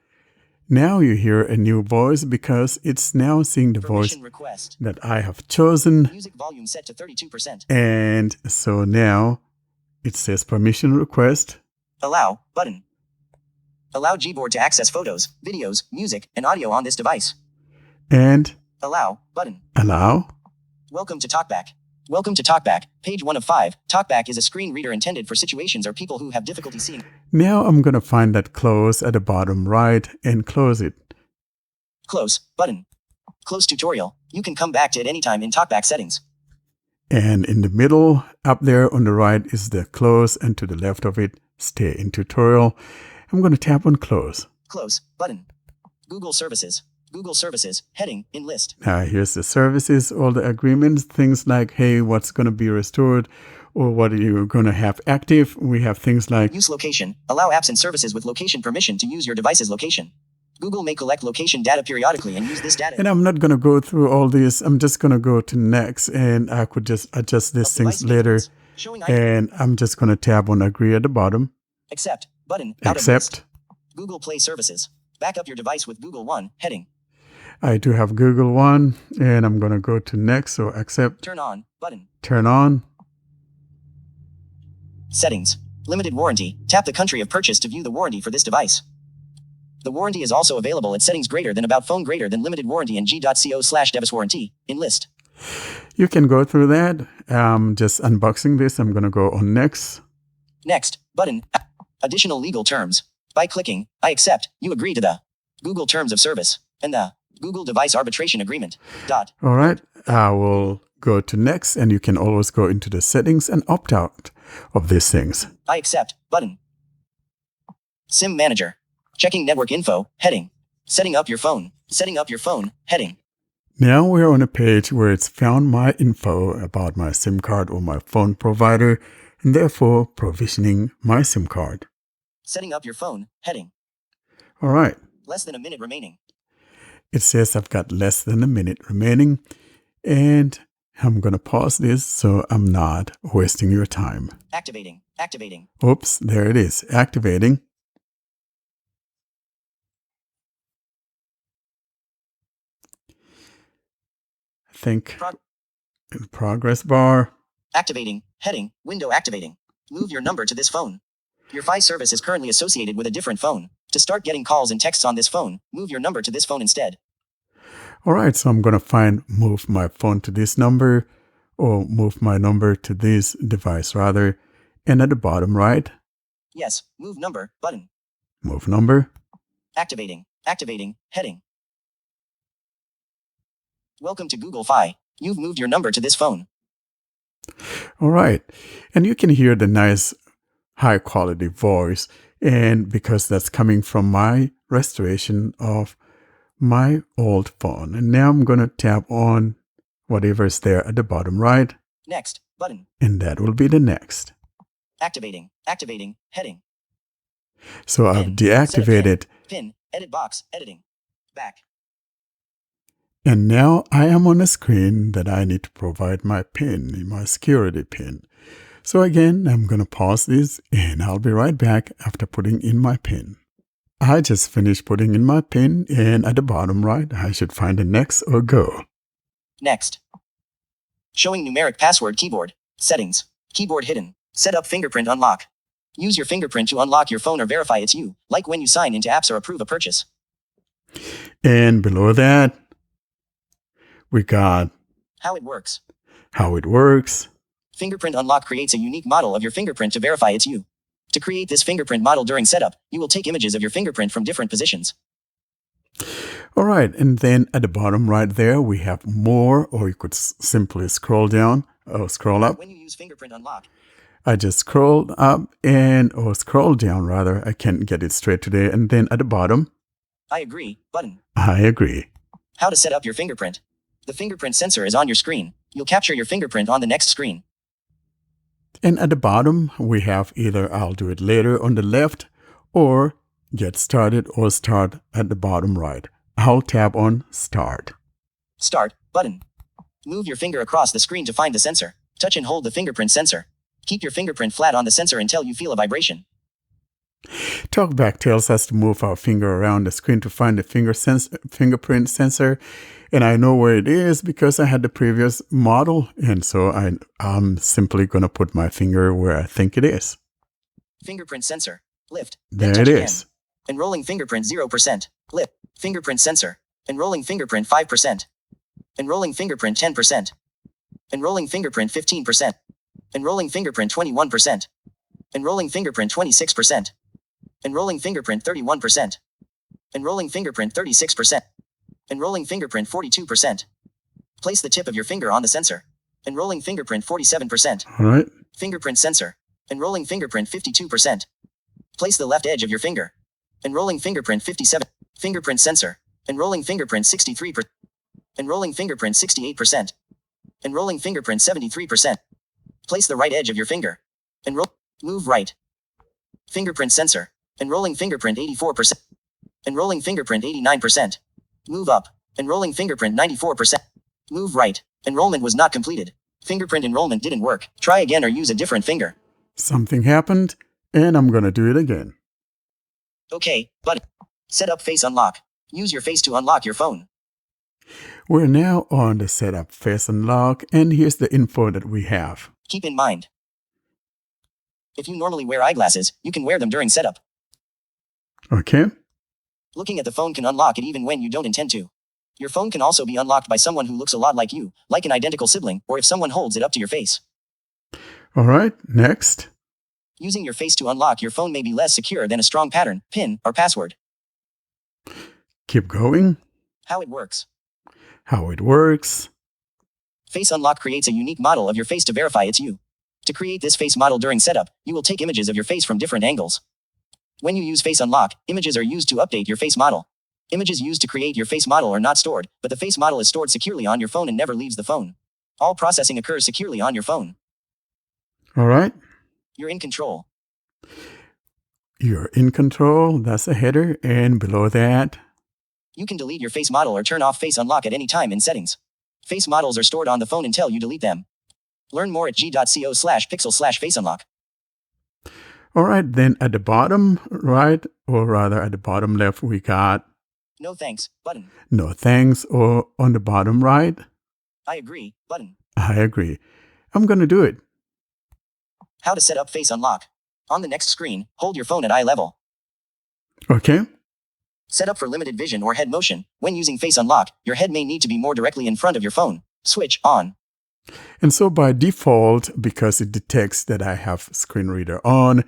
[SPEAKER 1] Now you hear a new voice because it's now seeing the voice
[SPEAKER 9] Permission request.
[SPEAKER 1] that I have chosen.
[SPEAKER 9] Music volume set to 32%.
[SPEAKER 1] And so now it says permission request.
[SPEAKER 9] Allow button. Allow Gboard to access photos, videos, music, and audio on this device.
[SPEAKER 1] And
[SPEAKER 9] Allow button.
[SPEAKER 1] allow.
[SPEAKER 9] Welcome to TalkBack. Welcome to TalkBack, page 1 of 5. TalkBack is a screen reader intended for situations or people who have difficulty seeing.
[SPEAKER 1] Now I'm going to find that close at the bottom right and close it.
[SPEAKER 9] Close button. Close tutorial. You can come back to it anytime in TalkBack settings.
[SPEAKER 1] And in the middle, up there on the right is the close, and to the left of it, stay in tutorial. I'm going to tap on close.
[SPEAKER 9] Close button. Google Services. Google Services heading in list.
[SPEAKER 1] Now here's the services, all the agreements, things like, hey, what's going to be restored or what are you going to have active? We have things like
[SPEAKER 9] Use location. Allow apps and services with location permission to use your device's location. Google may collect location data periodically and use this data.
[SPEAKER 1] And I'm not going to go through all this. I'm just going to go to next, and I could just adjust these things later.
[SPEAKER 9] Showing item.
[SPEAKER 1] And I'm just going to tab on agree at the bottom.
[SPEAKER 9] Accept button. Out of
[SPEAKER 1] Accept.
[SPEAKER 9] list. Google Play Services. Back up your device with Google One heading.
[SPEAKER 1] I do have Google One, and I'm going to go to next, so accept.
[SPEAKER 9] Turn on button.
[SPEAKER 1] Turn on.
[SPEAKER 9] Settings. Limited warranty. Tap the country of purchase to view the warranty for this device. The warranty is also available at settings greater than about phone greater than limited warranty and g.co/device warranty in list.
[SPEAKER 1] You can go through that. Just unboxing this. I'm going to go on next.
[SPEAKER 9] Next button. Additional legal terms. By clicking I accept, you agree to the Google Terms of Service and the Google Device Arbitration Agreement. Dot.
[SPEAKER 1] All right. I will go to next, and you can always go into the settings and opt out of these things.
[SPEAKER 9] I accept button. SIM Manager. Checking network info heading. Setting up your phone. Setting up your phone heading.
[SPEAKER 1] Now we're on a page where it's found my info about my SIM card or my phone provider, and therefore provisioning my SIM card.
[SPEAKER 9] Setting up your phone heading.
[SPEAKER 1] All right.
[SPEAKER 9] Less than a minute remaining.
[SPEAKER 1] It says I've got less than a minute remaining, and I'm going to pause this so I'm not wasting your time.
[SPEAKER 9] Activating. Activating.
[SPEAKER 1] Oops, there it is. Activating. I think progress bar.
[SPEAKER 9] Activating. Heading. Window activating. Move your number to this phone. Your Fi service is currently associated with a different phone. To start getting calls and texts on this phone, move your number to this phone instead.
[SPEAKER 1] All right, so I'm going to move my phone to this number, or move my number to this device rather. And at the bottom right,
[SPEAKER 9] Yes, move number button.
[SPEAKER 1] move number.
[SPEAKER 9] Activating. Activating. Heading. Welcome to Google Fi. You've moved your number to this phone.
[SPEAKER 1] All right. And you can hear the nice high quality voice. And because that's coming from my restoration of my old phone. And now I'm going to tap on whatever is there at the bottom right.
[SPEAKER 9] Next button.
[SPEAKER 1] And that will be the next.
[SPEAKER 9] Activating. Activating. Heading.
[SPEAKER 1] So I've
[SPEAKER 9] Pin.
[SPEAKER 1] deactivated.
[SPEAKER 9] Pin. Edit box. Editing. Back.
[SPEAKER 1] And now I am on a screen that I need to provide my PIN, my security PIN. So again, I'm going to pause this and I'll be right back after putting in my PIN. I just finished putting in my PIN, and at the bottom right, I should find the next or go.
[SPEAKER 9] Next. Showing numeric password keyboard. Settings. Keyboard hidden. Set up fingerprint unlock. Use your fingerprint to unlock your phone or verify it's you, like when you sign into apps or approve a purchase.
[SPEAKER 1] And below that, we got
[SPEAKER 9] how it works.
[SPEAKER 1] How it works.
[SPEAKER 9] Fingerprint unlock creates a unique model of your fingerprint to verify it's you. To create this fingerprint model during setup, you will take images of your fingerprint from different positions.
[SPEAKER 1] All right, and then at the bottom right there, we have more, or you could simply scroll down or scroll up.
[SPEAKER 9] When you use fingerprint unlock,
[SPEAKER 1] I just scrolled up or scroll down rather. I can't get it straight today. And then at the bottom,
[SPEAKER 9] I agree button.
[SPEAKER 1] I agree.
[SPEAKER 9] How to set up your fingerprint. The fingerprint sensor is on your screen. You'll capture your fingerprint on the next screen.
[SPEAKER 1] And at the bottom, we have either I'll do it later on the left or get started or start at the bottom right. I'll tap on start.
[SPEAKER 9] Start button. Move your finger across the screen to find the sensor. Touch and hold the fingerprint sensor. Keep your fingerprint flat on the sensor until you feel a vibration.
[SPEAKER 1] TalkBack tells us to move our finger around the screen to find the fingerprint sensor. And I know where it is because I had the previous model. And so I'm simply going to put my finger where I think it is.
[SPEAKER 9] Fingerprint sensor. Lift.
[SPEAKER 1] There it is.
[SPEAKER 9] Enrolling fingerprint 0%. Lift. Fingerprint sensor. Enrolling fingerprint 5%. Enrolling fingerprint 10%. Enrolling fingerprint 15%. Enrolling fingerprint 21%. Enrolling fingerprint 26%. Enrolling fingerprint 31%. Enrolling fingerprint 36%. Enrolling fingerprint 42%. Place the tip of your finger on the sensor. Enrolling fingerprint 47%.
[SPEAKER 1] All right.
[SPEAKER 9] Fingerprint sensor. Enrolling fingerprint 52%. Place the left edge of your finger. Enrolling fingerprint 57. Fingerprint sensor. Enrolling fingerprint 63%. Enrolling fingerprint 68%. Enrolling fingerprint 73%. Place the right edge of your finger. Move right. Fingerprint sensor. Enrolling fingerprint 84%. Enrolling fingerprint 89%. Move up. Enrolling fingerprint 94%. Move right. Enrollment was not completed. Fingerprint enrollment didn't work. Try again or use a different finger.
[SPEAKER 1] Something happened, and I'm going to do it again.
[SPEAKER 9] Okay, button. Set up face unlock. Use your face to unlock your phone.
[SPEAKER 1] We're now on the setup face unlock, and here's the info that we have.
[SPEAKER 9] Keep in mind, if you normally wear eyeglasses, you can wear them during setup.
[SPEAKER 1] Okay.
[SPEAKER 9] Looking at the phone can unlock it even when you don't intend to. Your phone can also be unlocked by someone who looks a lot like you, like an identical sibling, or if someone holds it up to your face.
[SPEAKER 1] All right, next.
[SPEAKER 9] Using your face to unlock your phone may be less secure than a strong pattern, PIN, or password.
[SPEAKER 1] Keep going.
[SPEAKER 9] How it works.
[SPEAKER 1] How it works.
[SPEAKER 9] Face unlock creates a unique model of your face to verify it's you. To create this face model during setup, you will take images of your face from different angles. When you use face unlock, images are used to update your face model. Images used to create your face model are not stored, but the face model is stored securely on your phone and never leaves the phone. All processing occurs securely on your phone.
[SPEAKER 1] All right.
[SPEAKER 9] You're in control.
[SPEAKER 1] You're in control. That's a header. And below that,
[SPEAKER 9] you can delete your face model or turn off face unlock at any time in settings. Face models are stored on the phone until you delete them. Learn more at g.co/pixel/face unlock.
[SPEAKER 1] All right, then at the bottom right, or rather at the bottom left, we got
[SPEAKER 9] no thanks button.
[SPEAKER 1] No thanks, or on the bottom right,
[SPEAKER 9] I agree button.
[SPEAKER 1] I agree. I'm going to do it.
[SPEAKER 9] How to set up face unlock. On the next screen, hold your phone at eye level.
[SPEAKER 1] Okay.
[SPEAKER 9] Set up for limited vision or head motion. When using face unlock, your head may need to be more directly in front of your phone. Switch on.
[SPEAKER 1] And so by default, because it detects that I have screen reader on,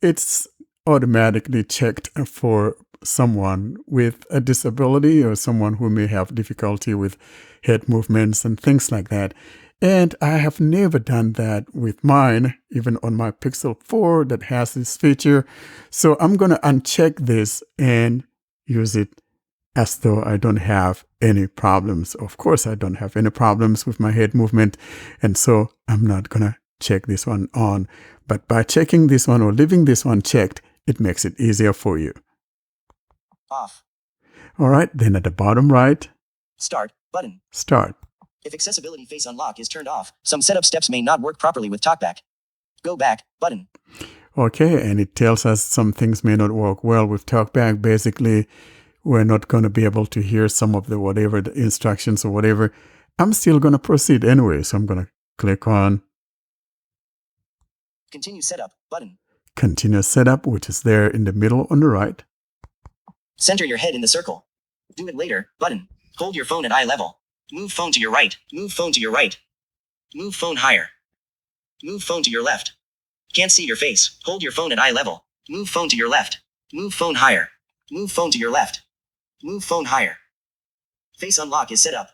[SPEAKER 1] it's automatically checked for someone with a disability or someone who may have difficulty with head movements and things like that. And I have never done that with mine, even on my Pixel 4 that has this feature. So I'm going to uncheck this and use it as though I don't have any problems. Of course, I don't have any problems with my head movement. And so I'm not going to check this one on. But by checking this one or leaving this one checked, it makes it easier for you.
[SPEAKER 9] Off.
[SPEAKER 1] All right, then at the bottom right,
[SPEAKER 9] Start button.
[SPEAKER 1] Start.
[SPEAKER 9] If accessibility face unlock is turned off, some setup steps may not work properly with TalkBack. Go back button.
[SPEAKER 1] Okay, and it tells us some things may not work well with TalkBack. Basically, we're not going to be able to hear some of the whatever the instructions or whatever I'm still going to proceed anyway. So I'm going to click on
[SPEAKER 9] Continue setup button.
[SPEAKER 1] Continue Setup, which is there in the middle on the right.
[SPEAKER 9] Center your head in the circle. Do it later button. Hold your phone at eye level. Move phone to your right. Move phone to your right. Move phone higher. Move phone to your left. Can't see your face. Hold your phone at eye level. Move phone to your left. Move phone higher. Move phone to your left. Move phone higher. Face unlock is set up.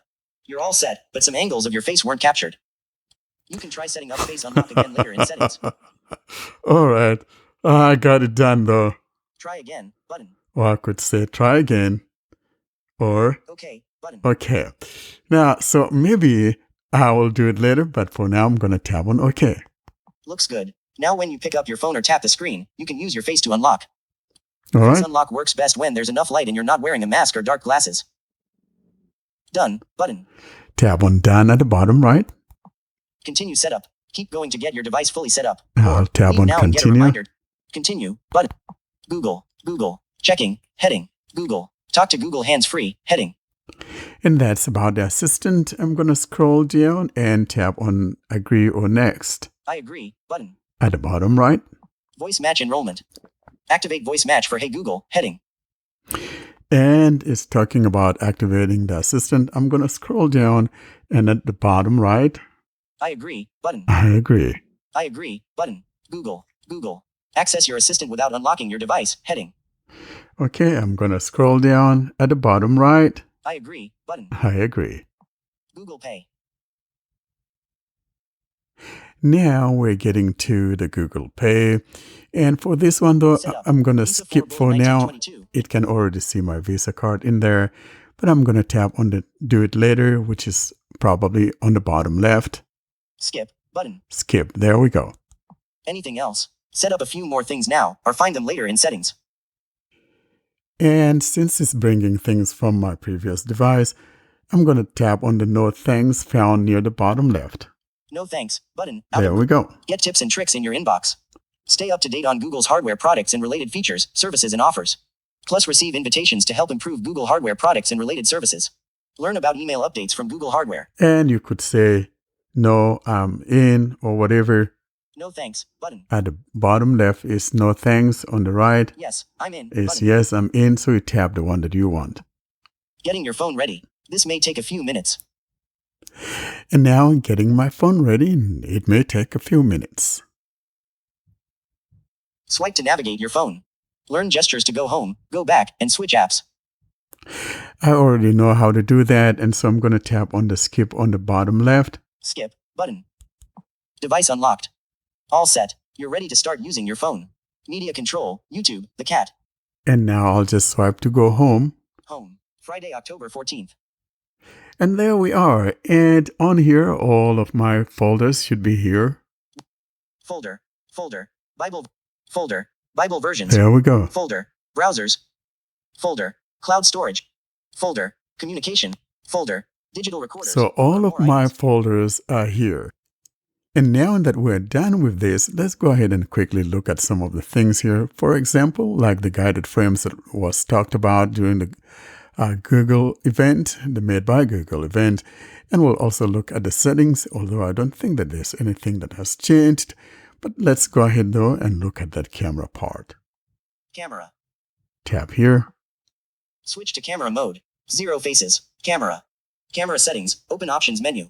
[SPEAKER 9] You're all set, but some angles of your face weren't captured. You can try setting up face unlock again later in settings.
[SPEAKER 1] All right. I got it done though.
[SPEAKER 9] Try again button.
[SPEAKER 1] Or I could say try again. Or
[SPEAKER 9] Okay button.
[SPEAKER 1] okay. Now, so maybe I will do it later, but for now I'm going to tap on OK.
[SPEAKER 9] Looks good. Now when you pick up your phone or tap the screen, you can use your face to unlock.
[SPEAKER 1] All
[SPEAKER 9] Face
[SPEAKER 1] right.
[SPEAKER 9] unlock works best when there's enough light and you're not wearing a mask or dark glasses. Done button.
[SPEAKER 1] Tap on Done at the bottom right.
[SPEAKER 9] Continue setup. Keep going to get your device fully set up.
[SPEAKER 1] I'll tap
[SPEAKER 9] Leave
[SPEAKER 1] on
[SPEAKER 9] now and get a
[SPEAKER 1] Continue.
[SPEAKER 9] reminder. Continue button. Google. Checking. Heading. Google. Talk to Google hands-free. Heading.
[SPEAKER 1] And that's about the assistant. I'm going to scroll down and tap on Agree or Next
[SPEAKER 9] I agree button.
[SPEAKER 1] at the bottom right.
[SPEAKER 9] Voice match enrollment. Activate voice match for Hey Google. Heading.
[SPEAKER 1] And it's talking about activating the assistant. I'm going to scroll down and at the bottom right,
[SPEAKER 9] I agree button.
[SPEAKER 1] I agree.
[SPEAKER 9] I agree button. Google. Access your assistant without unlocking your device. Heading.
[SPEAKER 1] Okay, I'm going to scroll down at the bottom right.
[SPEAKER 9] I agree button.
[SPEAKER 1] I agree.
[SPEAKER 9] Google Pay.
[SPEAKER 1] Now we're getting to the Google Pay. And for this one though,
[SPEAKER 9] Setup.
[SPEAKER 1] I'm going to
[SPEAKER 9] Visa
[SPEAKER 1] skip for now.
[SPEAKER 9] 1922.
[SPEAKER 1] It can already see my Visa card in there, but I'm going to tap on the Do It Later, which is probably on the bottom left.
[SPEAKER 9] Skip button.
[SPEAKER 1] Skip. There we go.
[SPEAKER 9] Anything else? Set up a few more things now, or find them later in settings.
[SPEAKER 1] And since it's bringing things from my previous device, I'm going to tap on the No Thanks found near the bottom left.
[SPEAKER 9] No thanks button.
[SPEAKER 1] There we go.
[SPEAKER 9] Get tips and tricks in your inbox. Stay up to date on Google's hardware products and related features, services, and offers. Plus, receive invitations to help improve Google hardware products and related services. Learn about email updates from Google hardware.
[SPEAKER 1] And you could say, no, I'm in, or whatever.
[SPEAKER 9] No thanks button.
[SPEAKER 1] At the bottom left is No Thanks. On the right
[SPEAKER 9] Yes, I'm in.
[SPEAKER 1] is
[SPEAKER 9] Button.
[SPEAKER 1] Yes, I'm in. So you tap the one that you want.
[SPEAKER 9] Getting your phone ready. This may take a few minutes.
[SPEAKER 1] And now getting my phone ready. It may take a few minutes.
[SPEAKER 9] Swipe to navigate your phone. Learn gestures to go home, go back, and switch apps.
[SPEAKER 1] I already know how to do that. And so I'm going to tap on the skip on the bottom left.
[SPEAKER 9] Skip button. Device unlocked. All set. You're ready to start using your phone. Media control, YouTube, the cat.
[SPEAKER 1] And now I'll just swipe to go home.
[SPEAKER 9] Home. Friday, October 14th.
[SPEAKER 1] And there we are. And on here, all of my folders should be here.
[SPEAKER 9] Folder. Bible. Folder. Bible versions.
[SPEAKER 1] There we go.
[SPEAKER 9] Folder. Browsers. Folder. Cloud storage. Folder. Communication. Folder. Digital recorders.
[SPEAKER 1] So all of
[SPEAKER 9] More
[SPEAKER 1] my
[SPEAKER 9] items.
[SPEAKER 1] folders are here. And now that we're done with this, let's go ahead and quickly look at some of the things here. For example, like the guided frames that was talked about during the Google event, the Made by Google event. And we'll also look at the settings, although I don't think that there's anything that has changed. But let's go ahead though and look at that camera part.
[SPEAKER 9] Camera.
[SPEAKER 1] Tap here.
[SPEAKER 9] Switch to camera mode. 0 faces. Camera. Camera settings. Open options menu.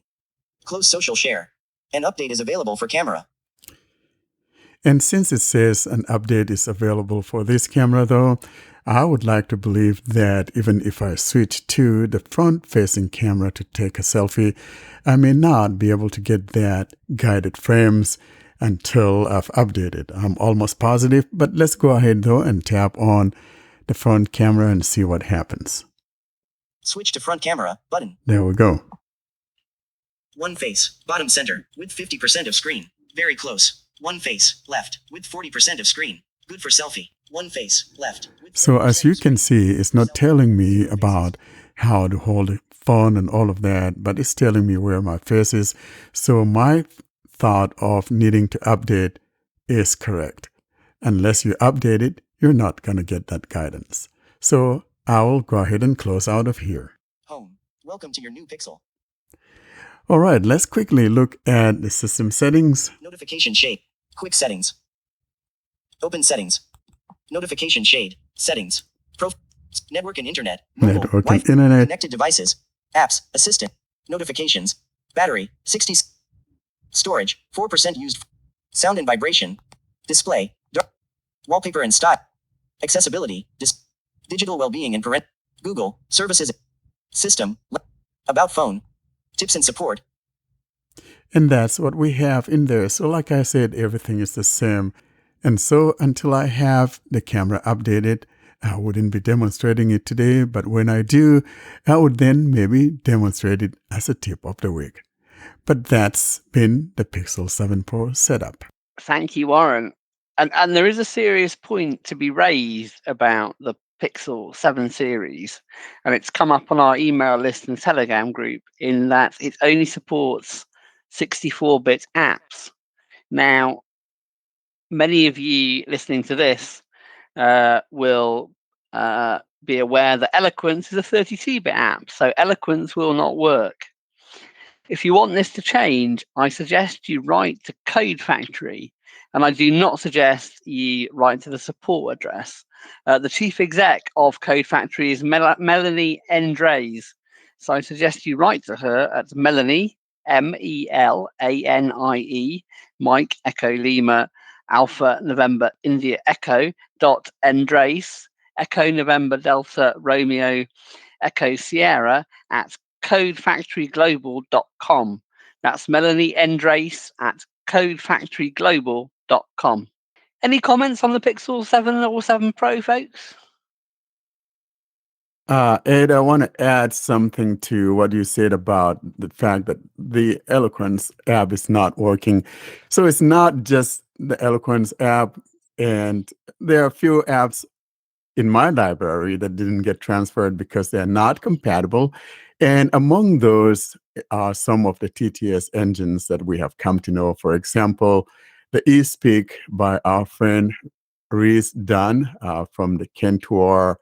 [SPEAKER 9] Close social share. An update is available for camera.
[SPEAKER 1] And since it says an update is available for this camera though, I would like to believe that even if I switch to the front-facing camera to take a selfie, I may not be able to get that guided frames until I've updated. I'm almost positive, but let's go ahead though and tap on the front camera and see what happens.
[SPEAKER 9] Switch to front camera button.
[SPEAKER 1] There we go.
[SPEAKER 9] One face, bottom center, width 50% of screen. Very close. One face, left, width 40% of screen. Good for selfie. One face, left. Width
[SPEAKER 1] So as
[SPEAKER 9] 40%
[SPEAKER 1] you
[SPEAKER 9] of
[SPEAKER 1] can
[SPEAKER 9] screen.
[SPEAKER 1] see, it's not telling me about how to hold the phone and all of that, but it's telling me where my face is. So my thought of needing to update is correct. Unless you update it, you're not going to get that guidance. So I'll go ahead and close out of here.
[SPEAKER 9] Home. Welcome to your new Pixel.
[SPEAKER 1] All right, let's quickly look at the system settings.
[SPEAKER 9] Notification shade. Quick settings. Open settings. Notification shade. Settings. Network and internet. Mobile,
[SPEAKER 1] Network
[SPEAKER 9] Wi-Fi,
[SPEAKER 1] and internet.
[SPEAKER 9] Connected devices. Apps. Assistant. Notifications. Battery. 60. Storage. 4% used. Sound and vibration. Display. Wallpaper and style. Accessibility. Digital well-being and Google. Services. System. About phone. Tips and support.
[SPEAKER 1] And that's what we have in there. So like I said, everything is the same. And so until I have the camera updated, I wouldn't be demonstrating it today. But when I do, I would then maybe demonstrate it as a tip of the week. But that's been the Pixel 7 Pro setup.
[SPEAKER 2] Thank you, Warren. And there is a serious point to be raised about the Pixel 7 series, and it's come up on our email list and Telegram group in that it only supports 64-bit apps. Now, many of you listening to this will be aware that Eloquence is a 32-bit app, so Eloquence will not work. If you want this to change, I suggest you write to Code Factory, and I do not suggest you write to the support address. The chief exec of Code Factory is Melanie Endres, so I suggest you write to her at Melanie, Melanie, Mike Echo Lima, Alpha November India Echo .Endres, Echo November Delta Romeo Echo Sierra at codefactoryglobal.com. That's Melanie Endres at codefactoryglobal.com. Any comments on the Pixel 7 or 7 Pro, folks?
[SPEAKER 1] Ed, I want to add something to what you said about the fact that the Eloquence app is not working. So it's not just the Eloquence app, and there are a few apps in my library that didn't get transferred because they're not compatible. And among those are some of the TTS engines that we have come to know. For example, the eSpeak by our friend Reese Dunn from the Kentor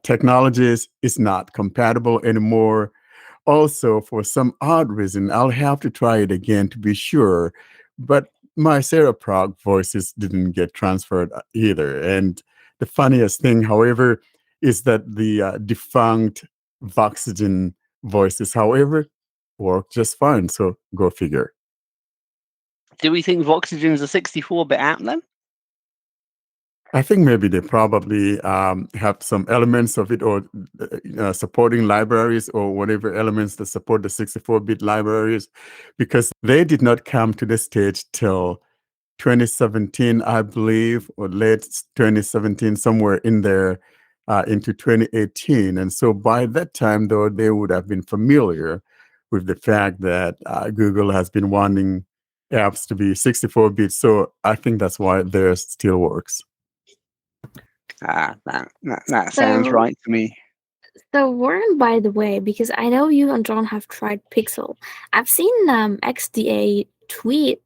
[SPEAKER 1] Technologies is not compatible anymore. Also, for some odd reason, I'll have to try it again to be sure. But my Sarah Prague voices didn't get transferred either. And the funniest thing, however, is that the defunct Voxygen voices, however, work just fine. So go figure.
[SPEAKER 2] Do we think Voxygen is a 64-bit app then?
[SPEAKER 1] I think maybe they probably have some elements of it, or supporting libraries or whatever elements that support the 64-bit libraries, because they did not come to the stage till 2017, I believe, or late 2017, somewhere in there into 2018. And so by that time, though, they would have been familiar with the fact that Google has been wanting apps to be 64-bit. So I think that's why theirs still works.
[SPEAKER 2] That sounds right to me.
[SPEAKER 6] So Warren, by the way, because I know you and John have tried Pixel, I've seen XDA tweet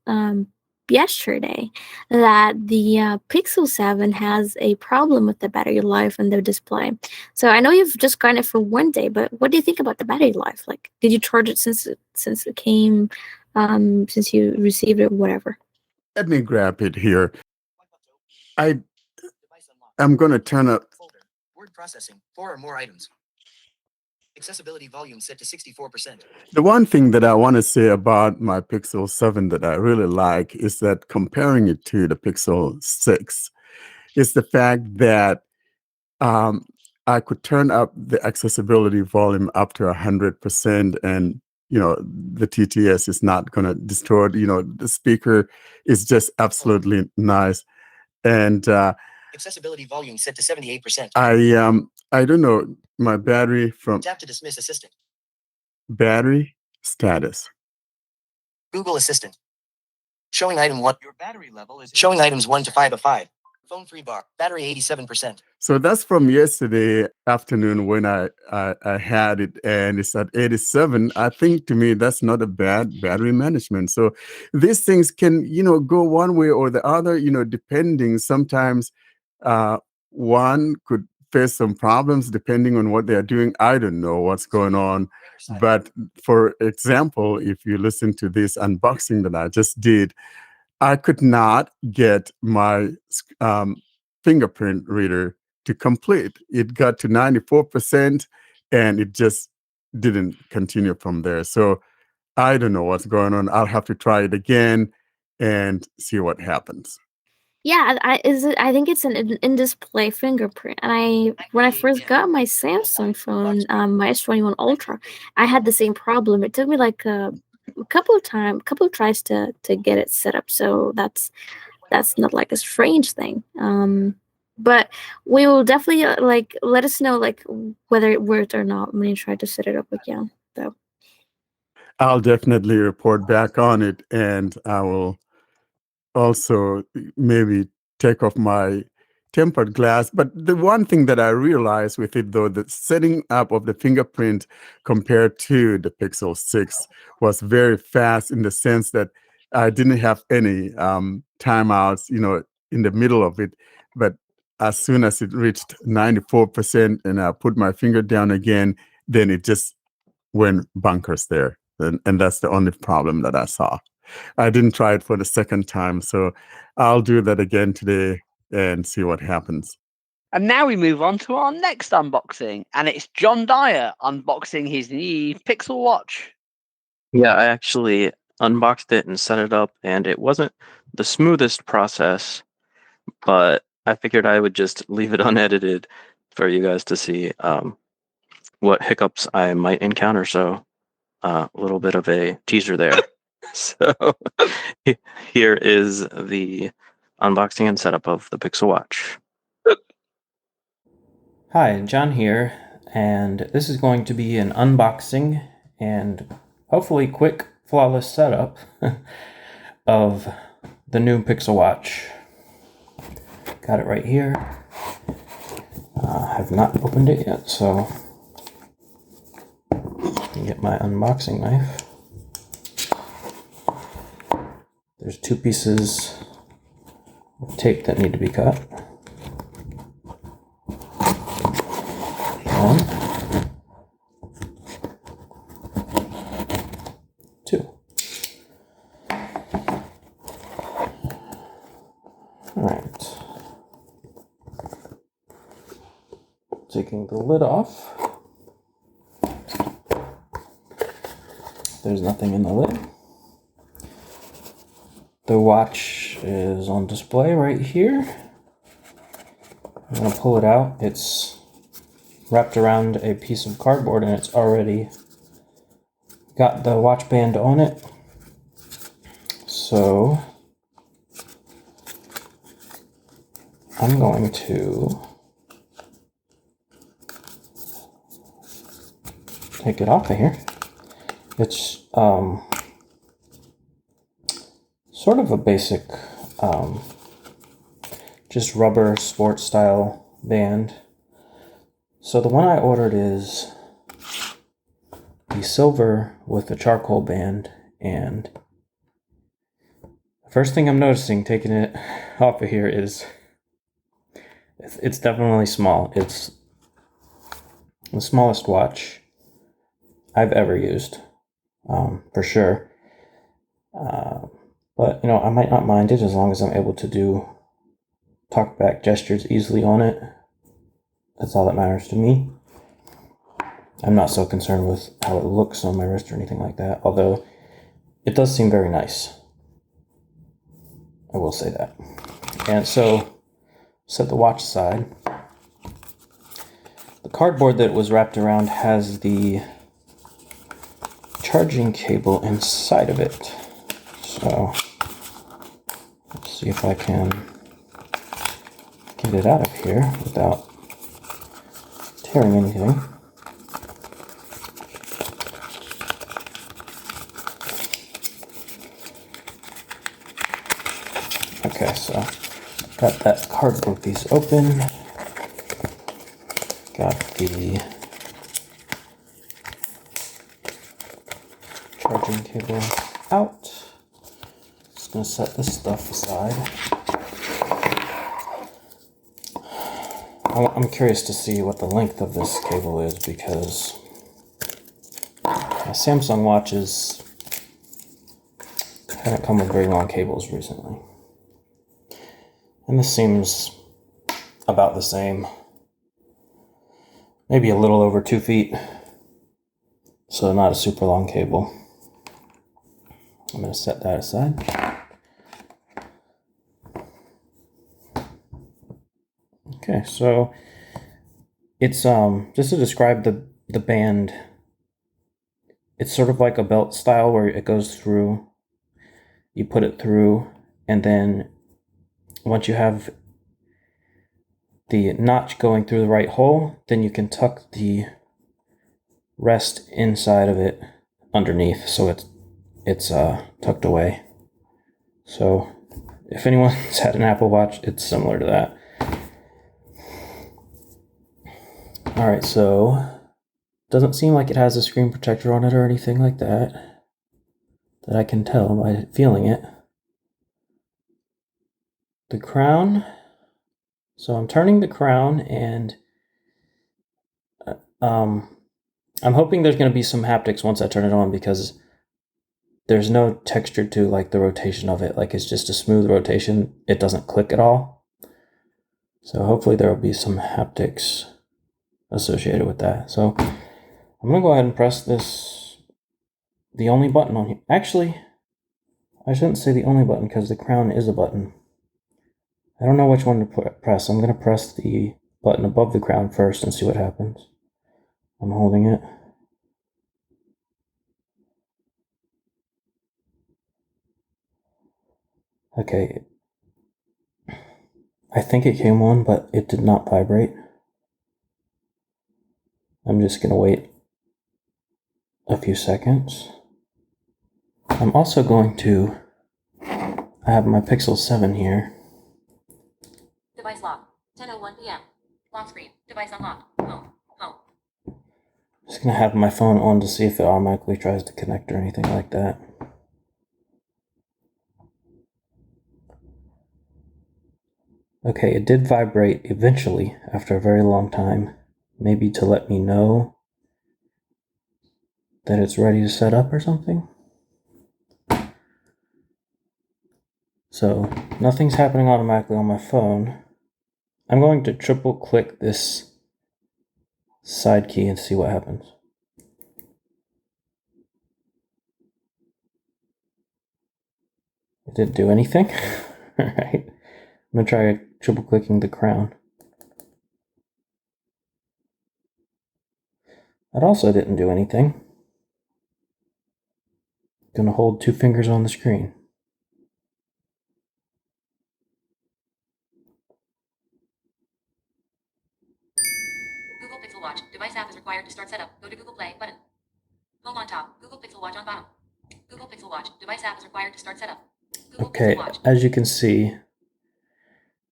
[SPEAKER 6] yesterday that the Pixel 7 has a problem with the battery life and the display. So I know you've just gotten it for one day, but what do you think about the battery life? Like, did you charge it since it came, since you received it, or whatever?
[SPEAKER 1] Let me grab it here. I'm going to turn up.
[SPEAKER 9] Word processing. 4 or more items. Accessibility volume set to 64%.
[SPEAKER 1] The one thing that I want to say about my Pixel 7 that I really like is that comparing it to the Pixel 6 is the fact that I could turn up the accessibility volume up to 100%, and the TTS is not going to distort. The speaker is just absolutely nice. And
[SPEAKER 9] accessibility volume set to 78%.
[SPEAKER 1] I don't know my battery from
[SPEAKER 9] tap to dismiss assistant.
[SPEAKER 1] Battery status.
[SPEAKER 9] Google Assistant. Showing item 1. Your battery level is showing items 1 to 5 of 5. Phone 3 bar. Battery 87%.
[SPEAKER 1] So that's from yesterday afternoon when I had it, and it's at 87. I think to me that's not a bad battery management. So these things can go one way or the other, depending. Sometimes one could face some problems depending on what they're doing. I don't know what's going on. But for example, if you listen to this unboxing that I just did, I could not get my fingerprint reader to complete. It got to 94% and it just didn't continue from there. So I don't know what's going on. I'll have to try it again and see what happens.
[SPEAKER 6] Yeah, I think it's an in-display fingerprint. And when I first got my Samsung phone, my S21 Ultra, I had the same problem. It took me like a couple of tries to get it set up. So that's not like a strange thing. But we will definitely let us know whether it worked or not when you try to set it up again. So
[SPEAKER 1] I'll definitely report back on it, and I will also maybe take off my tempered glass. But the one thing that I realized with it, though, the setting up of the fingerprint compared to the Pixel 6 was very fast in the sense that I didn't have any timeouts, in the middle of it. But as soon as it reached 94% and I put my finger down again, then it just went bonkers there. And that's the only problem that I saw. I didn't try it for the second time, so I'll do that again today and see what happens.
[SPEAKER 2] And now we move on to our next unboxing, and it's John Dyer unboxing his new Pixel Watch.
[SPEAKER 3] Yeah, I actually unboxed it and set it up, and it wasn't the smoothest process, but I figured I would just leave it unedited for you guys to see what hiccups I might encounter. So a little bit of a teaser there. So here is the unboxing and setup of the Pixel Watch.
[SPEAKER 10] Hi, John here, and this is going to be an unboxing and hopefully quick, flawless setup of the new Pixel Watch. Got it right here. I have not opened it yet, so I can get my unboxing knife. There's 2 pieces of tape that need to be cut. 1, 2. Alright. Taking the lid off. There's nothing in the lid. The watch is on display right here. I'm going to pull it out. It's wrapped around a piece of cardboard and it's already got the watch band on it. So I'm going to take it off of here. It's sort of a basic just rubber sports style band. So the one I ordered is the silver with the charcoal band, and the first thing I'm noticing taking it off of here is it's definitely small. It's the smallest watch I've ever used, for sure. But, I might not mind it as long as I'm able to do talkback gestures easily on it. That's all that matters to me. I'm not so concerned with how it looks on my wrist or anything like that, although it does seem very nice. I will say that. And so, set the watch aside. The cardboard that was wrapped around has the charging cable inside of it. So, let's see if I can get it out of here without tearing anything. Okay, so got that cardboard piece open. Got the charging cable out. Just gonna set this stuff aside. I'm curious to see what the length of this cable is because my Samsung watches haven't come with very long cables recently. And this seems about the same. Maybe a little over 2 feet. So not a super long cable. I'm going to set that aside. Okay, so it's just to describe the band, it's sort of like a belt style where it goes through, you put it through, and then once you have the notch going through the right hole, then you can tuck the rest inside of it underneath, so it's tucked away. So if anyone's had an Apple Watch, it's similar to that. Alright, so doesn't seem like it has a screen protector on it or anything like that I can tell by feeling it. The crown, so I'm turning the crown, and I'm hoping there's going to be some haptics once I turn it on, because there's no texture to like the rotation of it. Like, it's just a smooth rotation. It doesn't click at all. So hopefully there will be some haptics associated with that. So I'm going to go ahead and press this, the only button on here. Actually, I shouldn't say the only button because the crown is a button. I don't know which one to press. I'm going to press the button above the crown first and see what happens. I'm holding it. Okay. I think it came on, but it did not vibrate. I'm just going to wait a few seconds. I'm also going to, I have my Pixel7 here.
[SPEAKER 8] Device lock. 10:01 p.m. Lock screen. Device unlocked. Home. Home.
[SPEAKER 10] Just going to have my phone on to see if it automatically tries to connect or anything like that. Okay, it did vibrate eventually after a very long time, maybe to let me know that it's ready to set up or something. So nothing's happening automatically on my phone. I'm going to triple click this side key and see what happens. It didn't do anything. Alright. I'm going to try triple clicking the crown. That also didn't do anything. I'm going to hold 2 fingers on the screen.
[SPEAKER 8] Google Pixel Watch. Device app is required to start setup. Go to Google Play button. Home on top. Google Pixel Watch on bottom. Google Pixel Watch. Device app is required to start setup. Google
[SPEAKER 10] Okay,
[SPEAKER 8] Pixel Watch.
[SPEAKER 10] as you can see,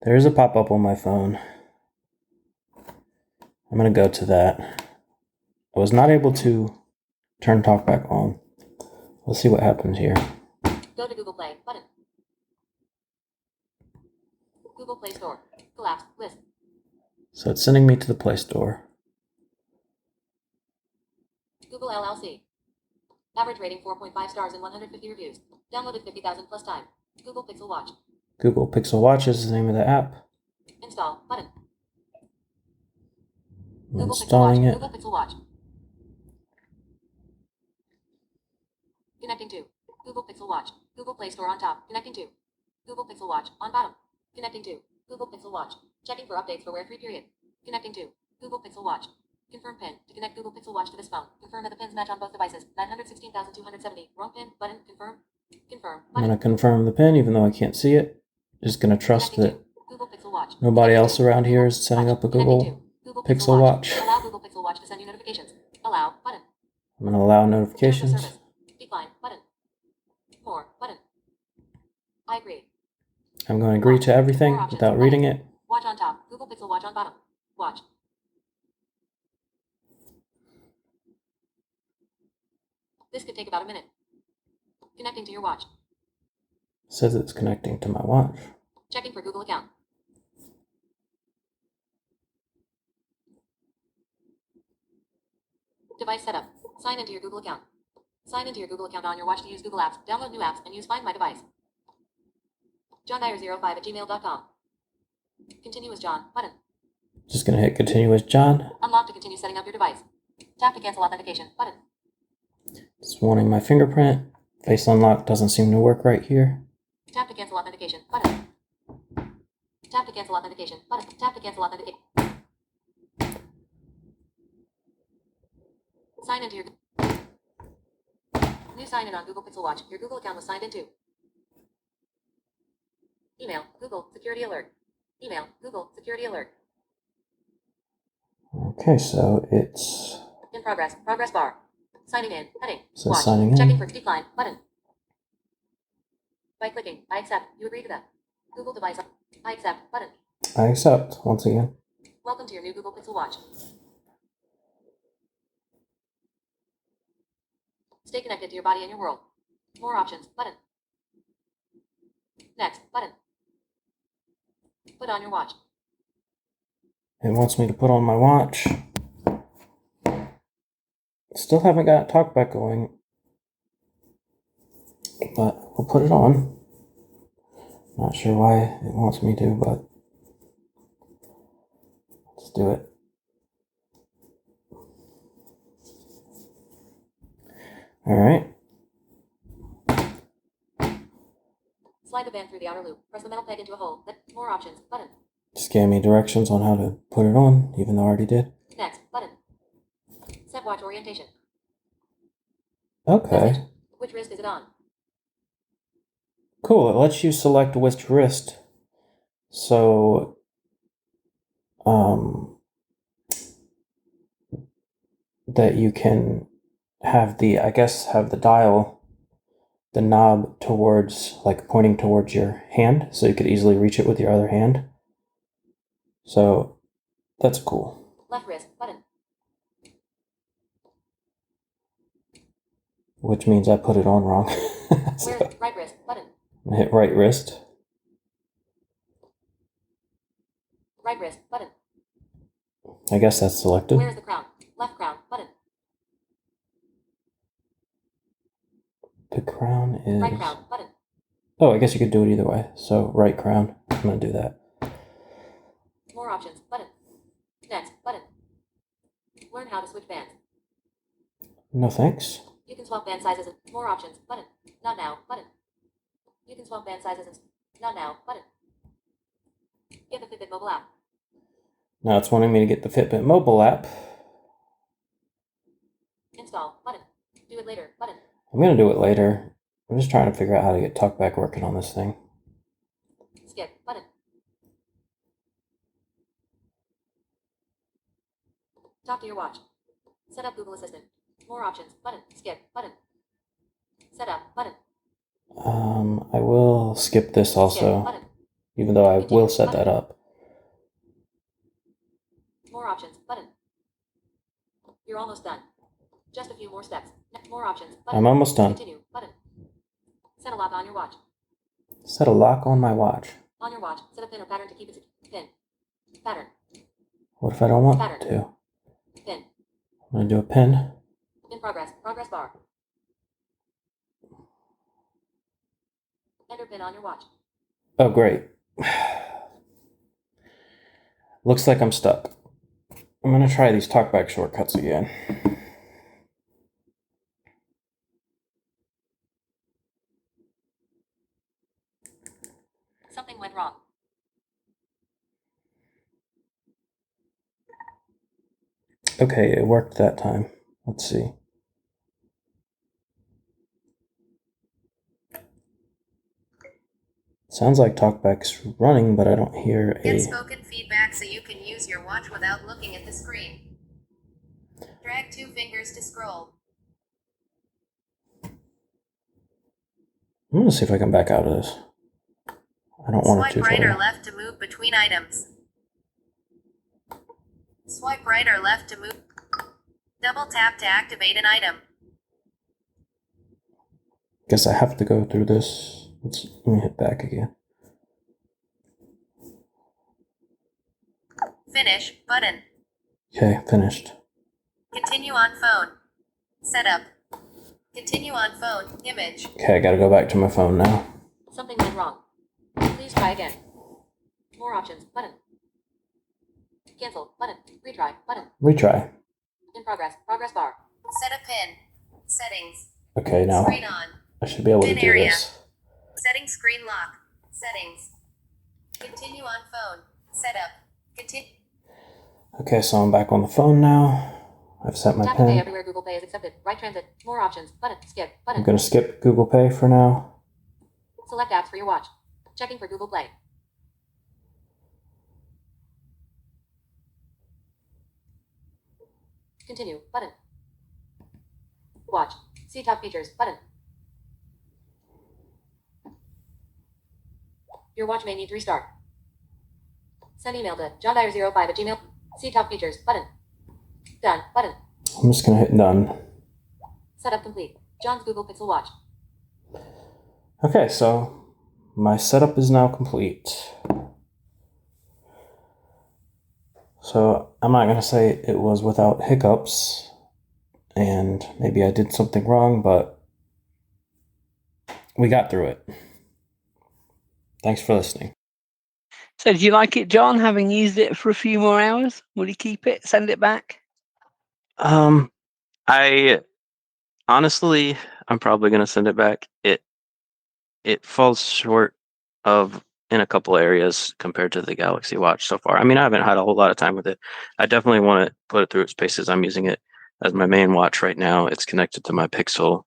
[SPEAKER 10] there is a pop-up on my phone. I'm going to go to that. I was not able to turn TalkBack on. Let's see what happens here.
[SPEAKER 8] Go to Google Play button. Google Play Store. Collapse list.
[SPEAKER 10] So it's sending me to the Play Store.
[SPEAKER 8] Google LLC. Average rating 4.5 stars and 150 reviews. Downloaded 50,000 plus time. Google Pixel Watch.
[SPEAKER 10] Google Pixel Watch is the name of the app.
[SPEAKER 8] Install button.
[SPEAKER 10] I'm
[SPEAKER 8] Google
[SPEAKER 10] installing
[SPEAKER 8] Pixel
[SPEAKER 10] it.
[SPEAKER 8] Watch. Google Pixel Watch. Connecting to Google Pixel Watch. Google Play Store on top. Connecting to Google Pixel Watch on bottom. Connecting to Google Pixel Watch. Checking for updates for wear free period. Connecting to Google Pixel Watch. Confirm pin. To connect Google Pixel Watch to this phone. Confirm that the pins match on both devices. 916,270. Wrong pin. Button. Confirm. Confirm.
[SPEAKER 10] I'm
[SPEAKER 8] Button.
[SPEAKER 10] going to confirm the pin even though I can't see it. Just going to trust
[SPEAKER 8] Connecting
[SPEAKER 10] that
[SPEAKER 8] to Google Pixel Watch.
[SPEAKER 10] nobody
[SPEAKER 8] Connecting
[SPEAKER 10] else
[SPEAKER 8] to
[SPEAKER 10] around here
[SPEAKER 8] Google
[SPEAKER 10] is setting
[SPEAKER 8] Watch.
[SPEAKER 10] up a
[SPEAKER 8] Connecting
[SPEAKER 10] Google
[SPEAKER 8] to Google
[SPEAKER 10] Pixel Watch.
[SPEAKER 8] Allow Google Pixel Watch to send you notifications. Allow. Button.
[SPEAKER 10] I'm going to allow
[SPEAKER 8] Terms of
[SPEAKER 10] notifications.
[SPEAKER 8] service. Decline. Button. More. Button. I agree.
[SPEAKER 10] I'm going to agree to everything
[SPEAKER 8] More options.
[SPEAKER 10] without
[SPEAKER 8] Button.
[SPEAKER 10] reading it.
[SPEAKER 8] Watch on top. Google Pixel Watch on bottom. Watch. This could take about a minute. Connecting to your watch.
[SPEAKER 10] Says it's connecting to my watch.
[SPEAKER 8] Checking for Google account. Device setup. Sign into your Google account. Sign into your Google account on your watch to use Google Apps. Download new apps and use Find My Device. JohnDyer05@gmail.com. Continue as John. Button.
[SPEAKER 10] Just gonna hit continue as John.
[SPEAKER 8] Unlock to continue setting up your device. Tap to cancel authentication. Button.
[SPEAKER 10] It's wanting my fingerprint. Face unlock doesn't seem to work right here.
[SPEAKER 8] Tap to cancel authentication. Button. Tap to cancel authentication. Button. Tap to cancel authentication. Sign into your new sign in on Google Pixel Watch. Your Google account was signed into. Email Google security alert. Email Google security alert.
[SPEAKER 10] Okay, so it's
[SPEAKER 8] In progress. Progress bar. Signing in. Heading.
[SPEAKER 10] So
[SPEAKER 8] Watch.
[SPEAKER 10] signing in.
[SPEAKER 8] Checking for decline. Button. By clicking, I accept. You agree to that. Google device. I accept. Button.
[SPEAKER 10] I accept once again.
[SPEAKER 8] Welcome to your new Google Pixel Watch. Stay connected to your body and your world. More options. Button. Next. Button. Put on your watch.
[SPEAKER 10] It wants me to put on my watch. Still haven't got TalkBack going, but we'll put it on. Not sure why it wants me to, but let's do it. All right.
[SPEAKER 8] Slide the band through the outer loop. Press the metal peg into a hole. Then more options. Button.
[SPEAKER 10] Just gave me directions on how to put it on, even though I already did.
[SPEAKER 8] Next. Button. Set watch orientation.
[SPEAKER 10] Okay.
[SPEAKER 8] Message. Which wrist is it on?
[SPEAKER 10] Cool. It lets you select which wrist. So, that you can have the dial, the knob towards, like pointing towards your hand, so you could easily reach it with your other hand. So, that's cool.
[SPEAKER 8] Left wrist. Button.
[SPEAKER 10] Which means I put it on wrong.
[SPEAKER 8] Where's right wrist? Button.
[SPEAKER 10] I hit right wrist.
[SPEAKER 8] Right wrist. Button.
[SPEAKER 10] I guess that's selected.
[SPEAKER 8] Where's the crown? Left crown. Button.
[SPEAKER 10] The crown is...
[SPEAKER 8] Right crown. Button.
[SPEAKER 10] Oh, I guess you could do it either way. So, right crown. I'm going to do that.
[SPEAKER 8] More options. Button. Next. Button. Learn how to switch bands.
[SPEAKER 10] No thanks.
[SPEAKER 8] You can swap band sizes and more options. Button. Not now. Button. You can swap band sizes and not now. Button. Get the Fitbit mobile app.
[SPEAKER 10] Now it's wanting me to get the Fitbit mobile app.
[SPEAKER 8] Install. Button. Do it later. Button.
[SPEAKER 10] I'm going to do it later. I'm just trying to figure out how to get TalkBack working on this thing.
[SPEAKER 8] Skip. Button. Talk to your watch. Set up Google Assistant. More options. Button. Skip. Button. Set up. Button.
[SPEAKER 10] I will skip this also,
[SPEAKER 8] Skip. Button.
[SPEAKER 10] even though I
[SPEAKER 8] Continue.
[SPEAKER 10] will set
[SPEAKER 8] Button.
[SPEAKER 10] that up.
[SPEAKER 8] More options. Button. You're almost done. Just a few more steps. More options. Button.
[SPEAKER 10] I'm almost done.
[SPEAKER 8] Continue. Button. Set a lock on your watch.
[SPEAKER 10] Set a lock on my watch.
[SPEAKER 8] On your watch, set a pin or pattern to keep it pin. Pattern.
[SPEAKER 10] What if I don't want
[SPEAKER 8] Pattern.
[SPEAKER 10] to?
[SPEAKER 8] Pin.
[SPEAKER 10] I'm going to do a pin.
[SPEAKER 8] In progress. Progress bar. Enter pin on your watch.
[SPEAKER 10] Oh, great. Looks like I'm stuck. I'm going to try these TalkBack shortcuts again.
[SPEAKER 8] Something went wrong.
[SPEAKER 10] Okay, it worked that time. Let's see. Sounds like TalkBack's running, but I don't hear
[SPEAKER 8] Get
[SPEAKER 10] a...
[SPEAKER 8] spoken feedback so you can use your watch without looking at the screen. Drag 2 fingers to scroll.
[SPEAKER 10] I'm going to see if I can back out of this. I don't want it
[SPEAKER 8] Swipe
[SPEAKER 10] to.
[SPEAKER 8] right or left to move between items. Swipe right or left to move. Double tap to activate an item.
[SPEAKER 10] Guess I have to go through this. Let me hit back again.
[SPEAKER 8] Finish button.
[SPEAKER 10] Okay, finished.
[SPEAKER 8] Continue Continue on phone. Setup. Continue on phone. Image.
[SPEAKER 10] Okay, I gotta go back to my phone now.
[SPEAKER 11] Something went wrong. Please try again. More options. Button. Cancel. Button. Retry. Button.
[SPEAKER 10] Retry.
[SPEAKER 11] In progress. Progress bar.
[SPEAKER 8] Set a pin. Settings.
[SPEAKER 10] Okay, now
[SPEAKER 8] Screen on.
[SPEAKER 10] I should be able to
[SPEAKER 8] Pin
[SPEAKER 10] do
[SPEAKER 8] area.
[SPEAKER 10] this.
[SPEAKER 8] Setting screen lock. Settings. Continue on phone. Setup. Continue.
[SPEAKER 10] Okay, so I'm back on the phone now. I've set my
[SPEAKER 11] Tap to pay
[SPEAKER 10] pin.
[SPEAKER 11] everywhere. Google Pay is accepted. Right transit. More options. Button. Skip. Button.
[SPEAKER 10] I'm gonna skip Google Pay for now.
[SPEAKER 11] Select apps for your watch. Checking for Google Play. Continue. Button. Watch. See top features. Button. Your watch may need to restart. Send email to johndyer05@gmail. See top features. Button. Done. Button.
[SPEAKER 10] I'm just gonna hit done.
[SPEAKER 11] Setup complete. John's Google Pixel Watch.
[SPEAKER 10] Okay, so my setup is now complete. So I'm not gonna say it was without hiccups, and maybe I did something wrong, but we got through it. Thanks for listening.
[SPEAKER 2] So, do you like it, John? Having used it for a few more hours, will you keep it? Send it back?
[SPEAKER 3] I honestly, I'm probably gonna send it back. It falls short of in a couple areas compared to the Galaxy Watch so far. I mean, I haven't had a whole lot of time with it. I definitely want to put it through its paces. I'm using it as my main watch right now. It's connected to my Pixel,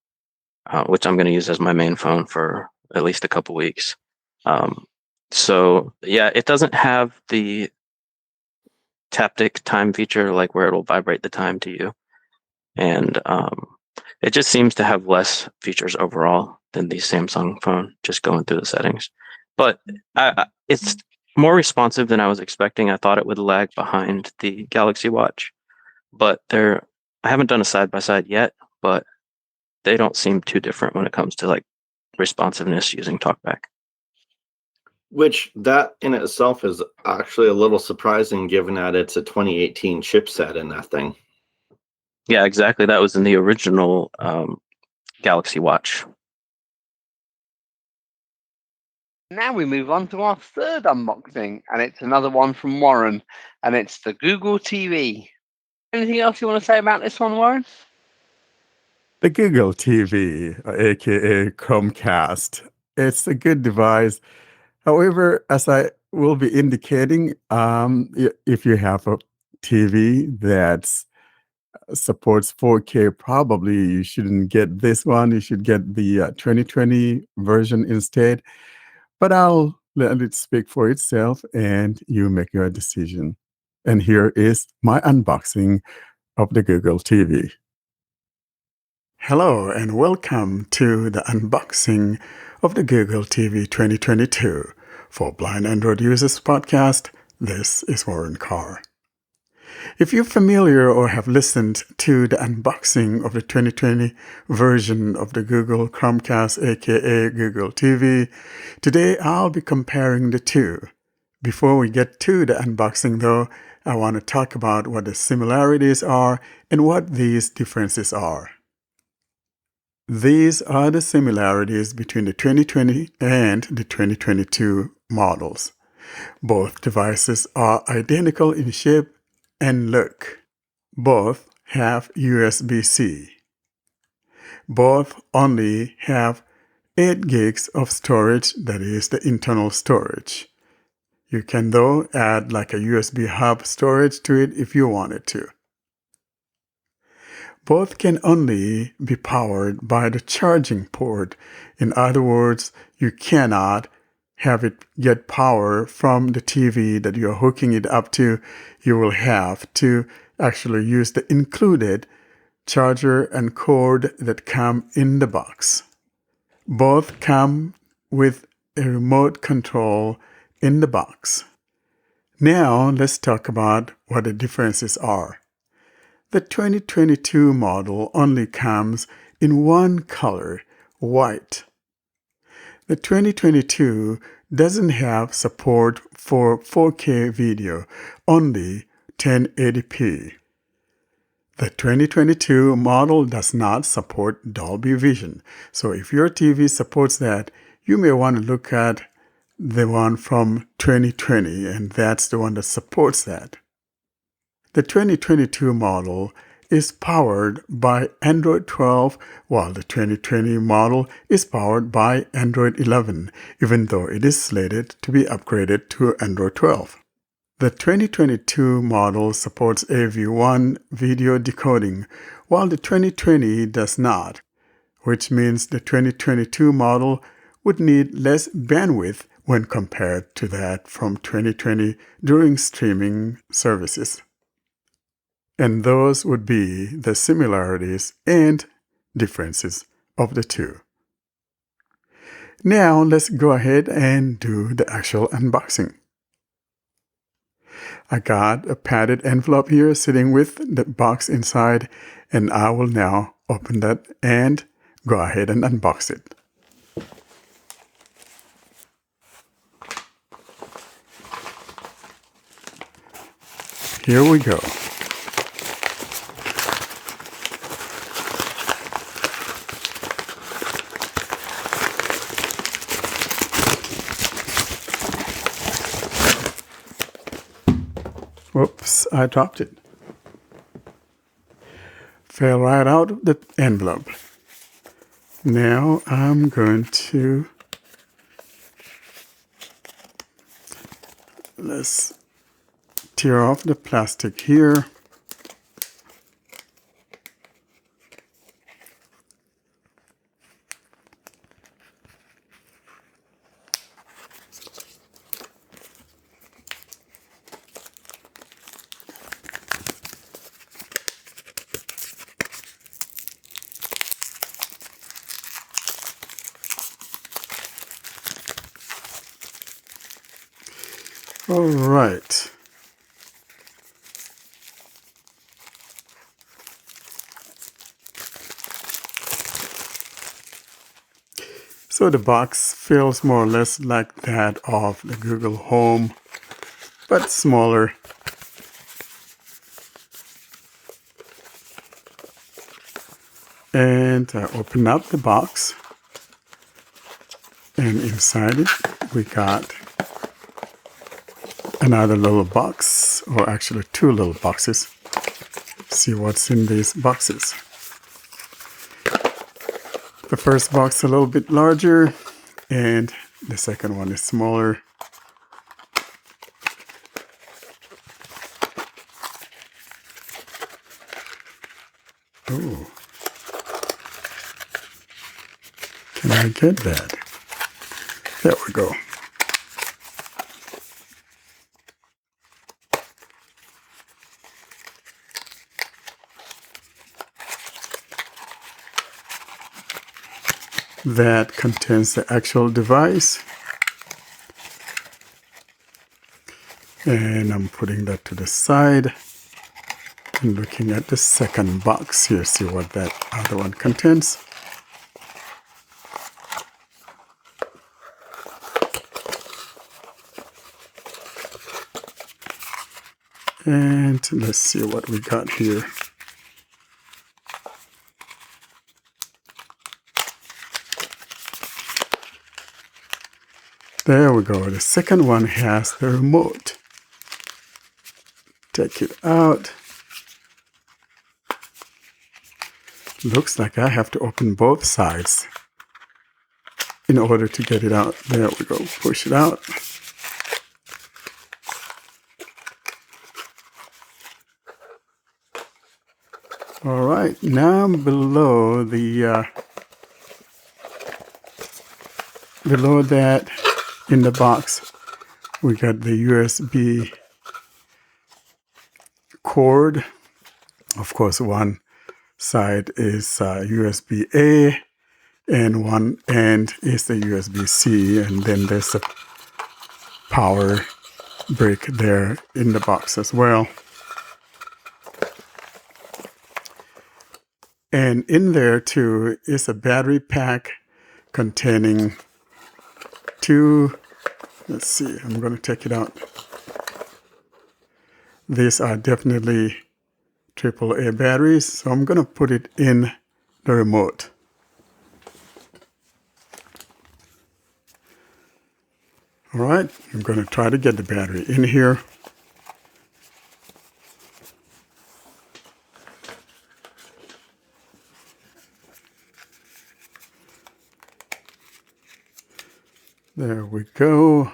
[SPEAKER 3] which I'm going to use as my main phone for at least a couple weeks. So yeah, it doesn't have the taptic time feature, like where it'll vibrate the time to you. And it just seems to have less features overall than the Samsung phone, just going through the settings. But it's more responsive than I was expecting. I thought it would lag behind the Galaxy Watch. But I haven't done a side-by-side yet, but they don't seem too different when it comes to like responsiveness using TalkBack.
[SPEAKER 4] Which that in itself is actually a little surprising given that it's a 2018 chipset in that thing.
[SPEAKER 3] Yeah, exactly. That was in the original Galaxy Watch.
[SPEAKER 2] Now we move on to our third unboxing, and it's another one from Warren, and it's the Google TV. Anything else you want to say about this one, Warren?
[SPEAKER 1] The Google TV, aka Chromecast, it's a good device. However, as I will be indicating, if you have a TV that supports 4K, probably you shouldn't get this one. You should get the 2020 version instead. But I'll let it speak for itself, and you make your decision. And here is my unboxing of the Google TV. Hello, and welcome to the unboxing of the Google TV 2022 for Blind Android Users podcast. This is Warren Carr. If you're familiar or have listened to the unboxing of the 2020 version of the Google Chromecast, aka Google TV, today I'll be comparing the two. Before we get to the unboxing though, I want to talk about what the similarities are and what these differences are. These are the similarities between the 2020 and the 2022 models. Both devices are identical in shape and look. Both have USB-C. Both only have 8 gigs of storage, that is the internal storage. You can though add like a USB hub storage to it if you wanted to. Both can only be powered by the charging port. In other words, you cannot have it get power from the TV that you're hooking it up to. You will have to actually use the included charger and cord that come in the box. Both come with a remote control in the box. Now let's talk about what the differences are. The 2022 model only comes in one color, white. The 2022 doesn't have support for 4K video, only 1080p. The 2022 model does not support Dolby Vision. So if your TV supports that, you may want to look at the one from 2020, and that's the one that supports that. The 2022 model is powered by Android 12, while the 2020 model is powered by Android 11, even though it is slated to be upgraded to Android 12. The 2022 model supports AV1 video decoding, while the 2020 does not, which means the 2022 model would need less bandwidth when compared to that from 2020 during streaming services. And those would be the similarities and differences of the two. Now let's go ahead and do the actual unboxing. I got a padded envelope here sitting with the box inside, and I will now open that and go ahead and unbox it. Here we go. Whoops, I dropped it. Fell right out of the envelope. Now I'm going to, let's tear off the plastic here. All right. So the box feels more or less like that of the Google Home, but smaller. And I open up the box, and inside it we got another little box, or actually two little boxes. See what's in these boxes. The first box a little bit larger, and the second one is smaller. Oh, can I get that? There we go. That contains the actual device, and I'm putting that to the side and looking at the second box here, see what that other one contains. And let's see what we got here. There we go. The second one has the remote. Take it out. Looks like I have to open both sides in order to get it out. There we go. Push it out. All right. Now below that, in the box, we got the USB cord. Of course, one side is USB-A, and one end is the USB-C, and then there's a power brick there in the box as well. And in there, too, is a battery pack containing two, let's see, I'm going to take it out. These are definitely AAA batteries, so I'm going to put it in the remote. All right, I'm going to try to get the battery in here. There we go.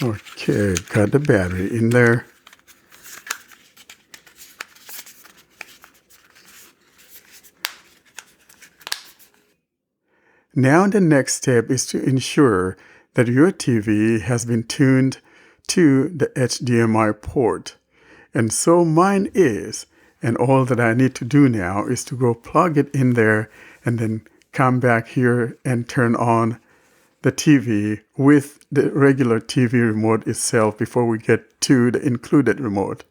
[SPEAKER 1] Okay, got the battery in there. Now the next step is to ensure that your TV has been tuned to the HDMI port. And so mine is, and all that I need to do now is to go plug it in there and then come back here and turn on the TV with the regular TV remote itself before we get to the included remote.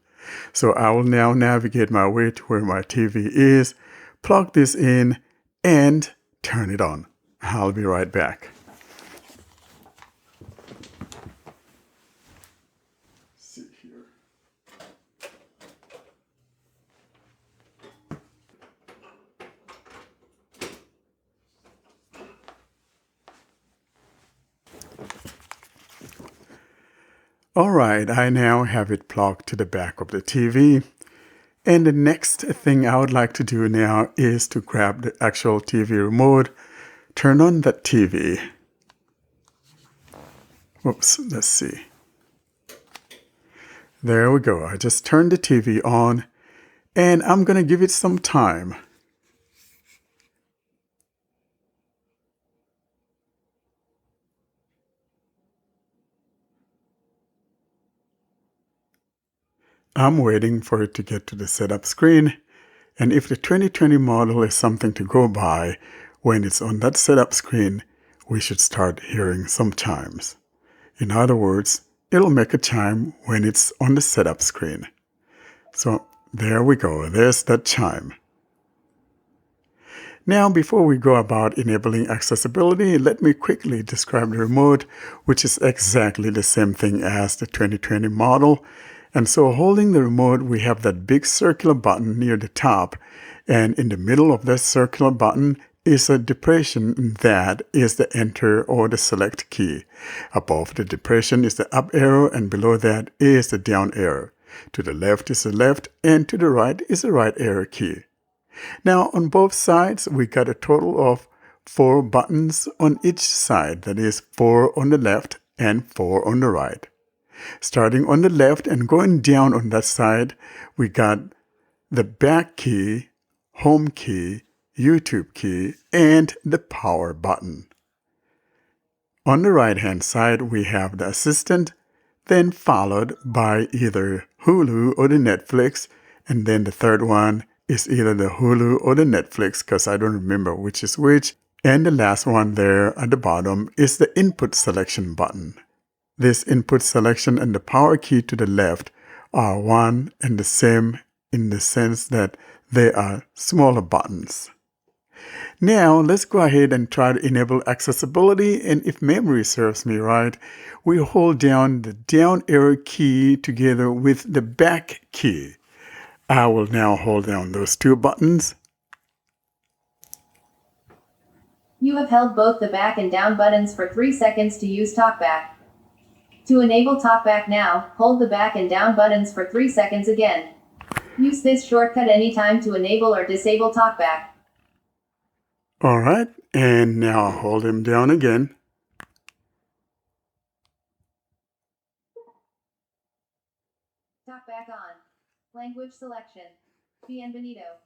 [SPEAKER 1] So I will now navigate my way to where my TV is, plug this in, and turn it on. I'll be right back. See here. All right, I now have it plugged to the back of the TV. And the next thing I would like to do now is to grab the actual TV remote, turn on that TV. Whoops, let's see. There we go. I just turned the TV on, and I'm going to give it some time. I'm waiting for it to get to the setup screen, and if the 2020 model is something to go by, when it's on that setup screen, we should start hearing some chimes. In other words, it'll make a chime when it's on the setup screen. So there we go, there's that chime. Now, before we go about enabling accessibility, let me quickly describe the remote, which is exactly the same thing as the 2020 model. And so holding the remote, we have that big circular button near the top, and in the middle of that circular button is a depression that is the enter or the select key. Above the depression is the up arrow, and below that is the down arrow. To the left is the left, and to the right is the right arrow key. Now on both sides, we got a total of 4 buttons on each side. That is 4 on the left and 4 on the right. Starting on the left and going down on that side, we got the back key, home key, YouTube key, and the power button. On the right hand side, we have the assistant, then followed by either Hulu or the Netflix, and then the third one is either the Hulu or the Netflix, because I don't remember which is which, and the last one there at the bottom is the input selection button. This input selection and the power key to the left are one and the same in the sense that they are smaller buttons. Now, let's go ahead and try to enable accessibility, and if memory serves me right, we hold down the down arrow key together with the back key. I will now hold down those 2 buttons.
[SPEAKER 8] You have held both the back and down buttons for 3 seconds to use TalkBack. To enable TalkBack now, hold the back and down buttons for 3 seconds again. Use this shortcut anytime to enable or disable TalkBack.
[SPEAKER 1] All right, and now I'll hold him down again.
[SPEAKER 8] TalkBack on. Language selection. Bienvenido.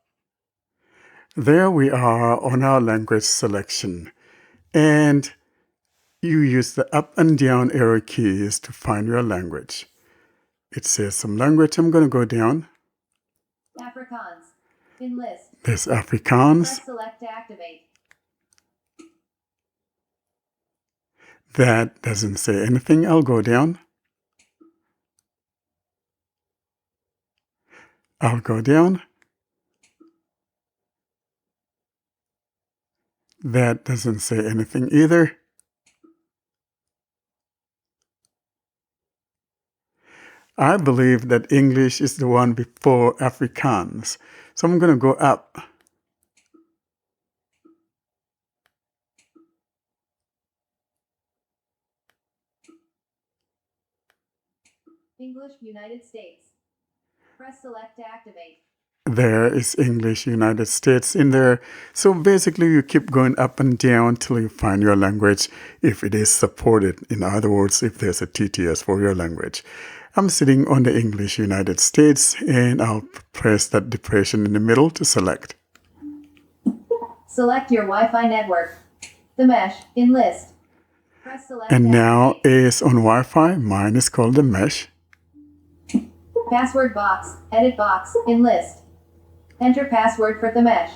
[SPEAKER 1] There we are on our language selection. And you use the up and down arrow keys to find your language. It says some language. I'm going to go down.
[SPEAKER 8] Afrikaans. Enlist.
[SPEAKER 1] There's Afrikaans.
[SPEAKER 8] Press select to activate.
[SPEAKER 1] That doesn't say anything. I'll go down. I'll go down. That doesn't say anything either. I believe that English is the one before Afrikaans. So I'm going to go up.
[SPEAKER 8] English, United States. Press select to activate.
[SPEAKER 1] There is English United States in there. So basically you keep going up and down till you find your language if it is supported. In other words, if there's a TTS for your language. I'm sitting on the English United States and I'll press that depression in the middle to select.
[SPEAKER 8] Select your Wi-Fi network. The mesh in list. Press select.
[SPEAKER 1] And
[SPEAKER 8] to
[SPEAKER 1] now
[SPEAKER 8] activate.
[SPEAKER 1] is on Wi-Fi. Mine is called the mesh.
[SPEAKER 8] Password box, edit box, in list. Enter password for the mesh.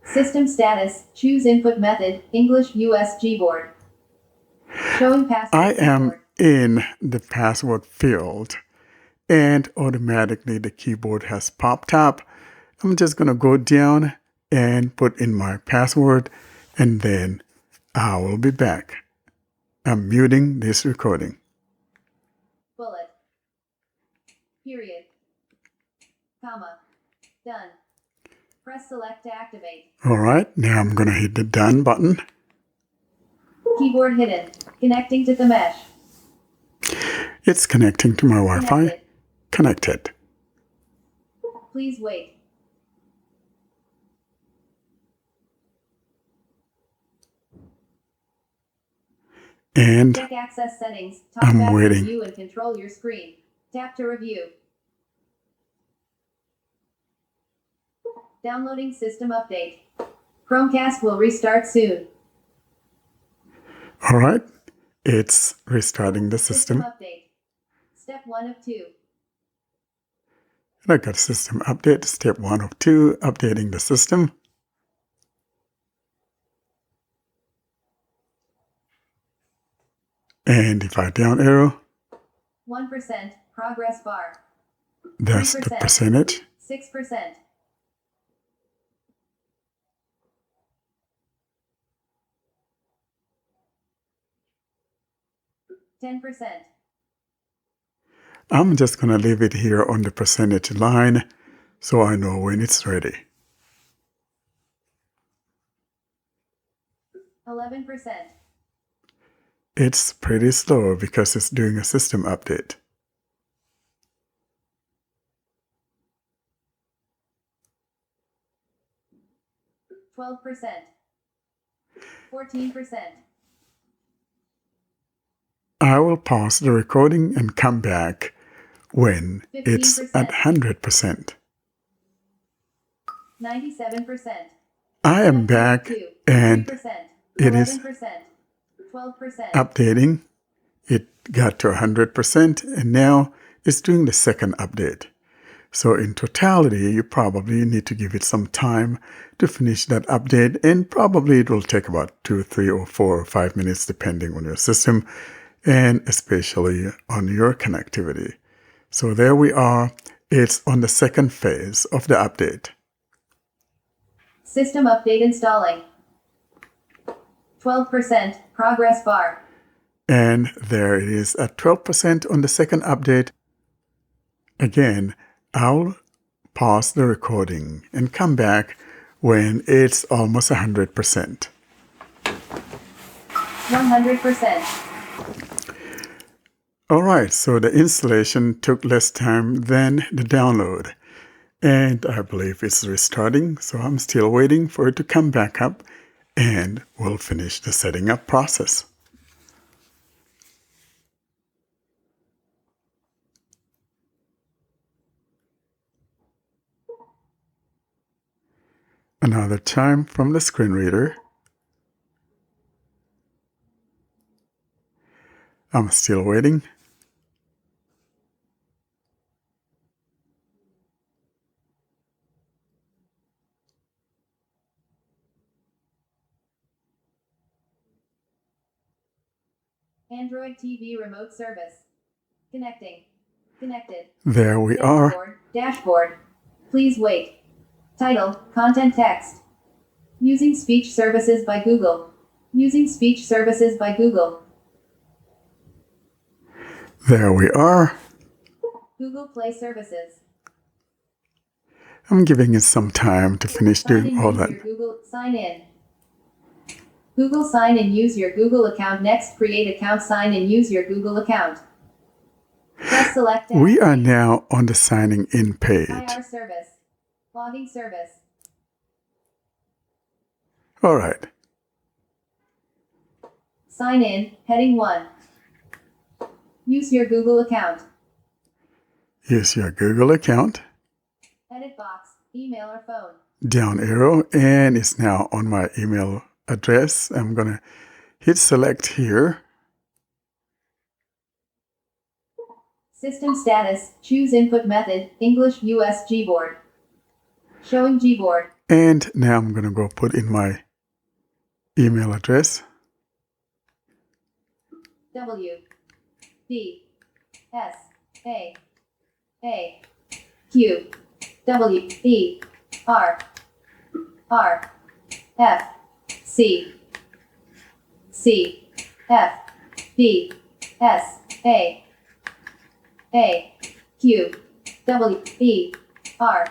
[SPEAKER 8] System status, choose input method, English US Gboard. Showing password.
[SPEAKER 1] I am
[SPEAKER 8] keyboard.
[SPEAKER 1] in the password field and automatically the keyboard has popped up. I'm just going to go down and put in my password and then I will be back. I'm muting this recording.
[SPEAKER 8] Bullet. Period. Comma. Done. Press select to activate.
[SPEAKER 1] All right, now I'm going to hit the done button.
[SPEAKER 8] Keyboard hidden. Connecting to the mesh.
[SPEAKER 1] It's connecting to my Wi-Fi. Connected.
[SPEAKER 8] Please wait.
[SPEAKER 1] And
[SPEAKER 8] Check access settings.
[SPEAKER 1] I'm
[SPEAKER 8] Talkback to
[SPEAKER 1] waiting.
[SPEAKER 8] View and control your screen. Tap to review. Downloading system update. Chromecast will restart soon.
[SPEAKER 1] all right, it's restarting the system.
[SPEAKER 8] Update. Step 1 of 2.
[SPEAKER 1] And I got system update, step 1 of 2, updating the system. And if I down arrow,
[SPEAKER 8] 1% progress bar.
[SPEAKER 1] that's the percentage.
[SPEAKER 8] 6%. 10%.
[SPEAKER 1] I'm just going to leave it here on the percentage line so I know when it's ready.
[SPEAKER 8] 11%.
[SPEAKER 1] It's pretty slow because it's doing a system update.
[SPEAKER 8] 12%. 14%.
[SPEAKER 1] I will pause the recording and come back when it's at 100%.
[SPEAKER 8] 97%.
[SPEAKER 1] I am back and
[SPEAKER 8] 3%.
[SPEAKER 1] it is
[SPEAKER 8] 11%. 12%.
[SPEAKER 1] updating. It got to 100% and now it's doing the second update. So in totality, you probably need to give it some time to finish that update, and probably it will take about 2, 3, or 4 or 5 minutes depending on your system and especially on your connectivity. So there we are. It's on the second phase of the update.
[SPEAKER 8] System update installing. 12% progress bar.
[SPEAKER 1] And there it is at 12% on the second update. Again, I'll pause the recording and come back when it's almost 100%.
[SPEAKER 8] 100%.
[SPEAKER 1] All right, so the installation took less time than the download. And I believe it's restarting, so I'm still waiting for it to come back up and we'll finish the setting up process. Another chime from the screen reader. I'm still waiting.
[SPEAKER 8] Android TV remote service. Connecting. Connected.
[SPEAKER 1] There we are.
[SPEAKER 8] Dashboard. Please wait. Title, content text. Using speech services by Google. Using speech services by Google.
[SPEAKER 1] There we are.
[SPEAKER 11] Google Play Services.
[SPEAKER 1] I'm giving it some time to finish
[SPEAKER 11] Sign in,
[SPEAKER 1] doing all
[SPEAKER 11] use
[SPEAKER 1] that.
[SPEAKER 11] your Google Sign in. Google Sign in, use your Google account. Next, create account. Sign in, use your Google account. Press select.
[SPEAKER 1] We are now on the signing in page.
[SPEAKER 11] IR service. Logging service.
[SPEAKER 1] All right.
[SPEAKER 11] Sign in, heading 1. Use your Google account.
[SPEAKER 1] Use your Google account.
[SPEAKER 11] Edit box, email or phone.
[SPEAKER 1] Down arrow, and it's now on my email address. I'm going to hit select here.
[SPEAKER 11] System status, choose input method, English US Gboard. Showing Gboard.
[SPEAKER 1] And now I'm going to go put in my email address.
[SPEAKER 11] W D S A Q W E R R F C F D S A Q W E R.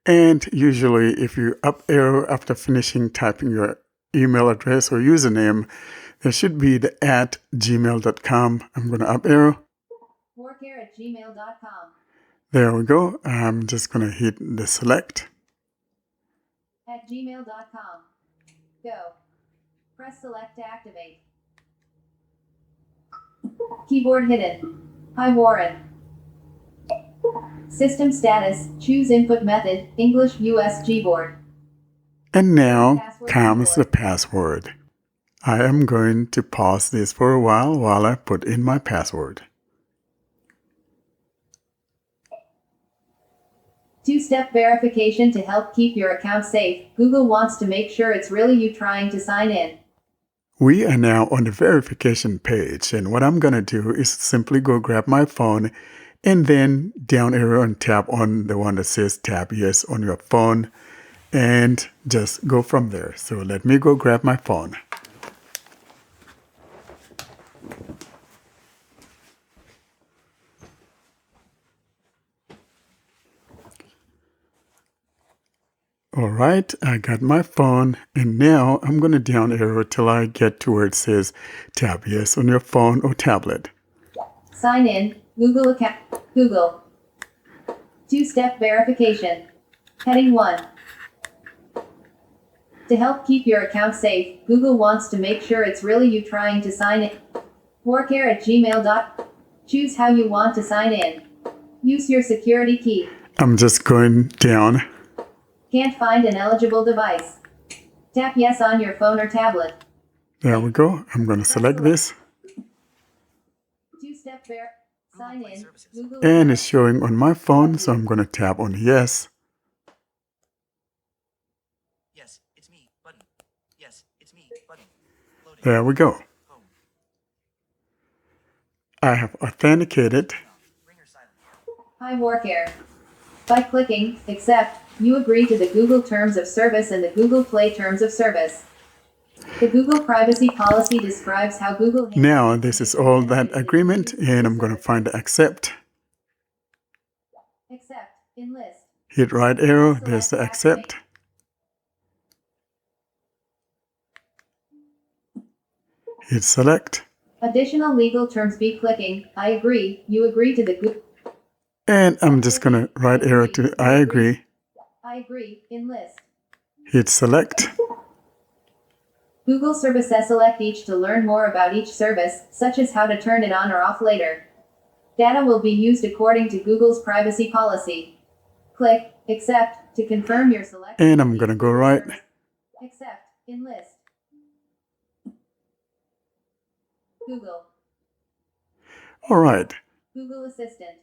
[SPEAKER 1] And usually if you up arrow after finishing typing your email address or username, there should be the @gmail.com. I'm going to up arrow.
[SPEAKER 11] Workare@gmail.com.
[SPEAKER 1] There we go. I'm just going to hit the select.
[SPEAKER 11] @gmail.com. Go. Press select to activate. Keyboard hidden. Hi Warren. System status, choose input method, English US Gboard.
[SPEAKER 1] And now
[SPEAKER 11] Password
[SPEAKER 1] comes the
[SPEAKER 11] keyboard.
[SPEAKER 1] password. I am going to pause this for a while I put in my password.
[SPEAKER 11] Two-step verification to help keep your account safe. Google wants to make sure it's really you trying to sign in.
[SPEAKER 1] We are now on the verification page, and what I'm going to do is simply go grab my phone and then down arrow and tap on the one that says tap yes on your phone and just go from there. So let me go grab my phone. All right, I got my phone, and now I'm going to down arrow till I get to where it says tap yes on your phone or tablet.
[SPEAKER 11] Sign in, Google account, Google. Two-step verification. Heading 1. To help keep your account safe, Google wants to make sure it's really you trying to sign in. Workare@gmail.com. Choose how you want to sign in. Use your security key.
[SPEAKER 1] I'm just going down.
[SPEAKER 11] Can't find an eligible device. Tap yes on your phone or tablet.
[SPEAKER 1] There we go. I'm going to select this.
[SPEAKER 11] Two-step sign in, Google
[SPEAKER 1] And
[SPEAKER 11] account.
[SPEAKER 1] it's showing on my phone, so I'm going to tap on yes.
[SPEAKER 9] Yes, it's me. Button. Yes, it's me. Button. Loading.
[SPEAKER 1] There we go.
[SPEAKER 9] Home.
[SPEAKER 1] I have authenticated.
[SPEAKER 9] Ringer silent.
[SPEAKER 11] Hi Workare. By clicking accept, you agree to the Google Terms of Service and the Google Play Terms of Service. The Google privacy policy describes how Google handles
[SPEAKER 1] Now this is all that agreement, and I'm going to find the accept.
[SPEAKER 11] accept, enlist.
[SPEAKER 1] Hit right arrow, there's the accept. Hit select.
[SPEAKER 11] Additional legal terms be clicking, I agree, you agree to the Google.
[SPEAKER 1] And I'm just going to right arrow to I agree.
[SPEAKER 11] I agree, enlist.
[SPEAKER 1] Hit select.
[SPEAKER 11] Google services select each to learn more about each service, such as how to turn it on or off later. Data will be used according to Google's privacy policy. Click accept to confirm your selection.
[SPEAKER 1] And I'm going to go right.
[SPEAKER 11] Accept, enlist. Google,
[SPEAKER 1] All right.
[SPEAKER 11] Google Assistant.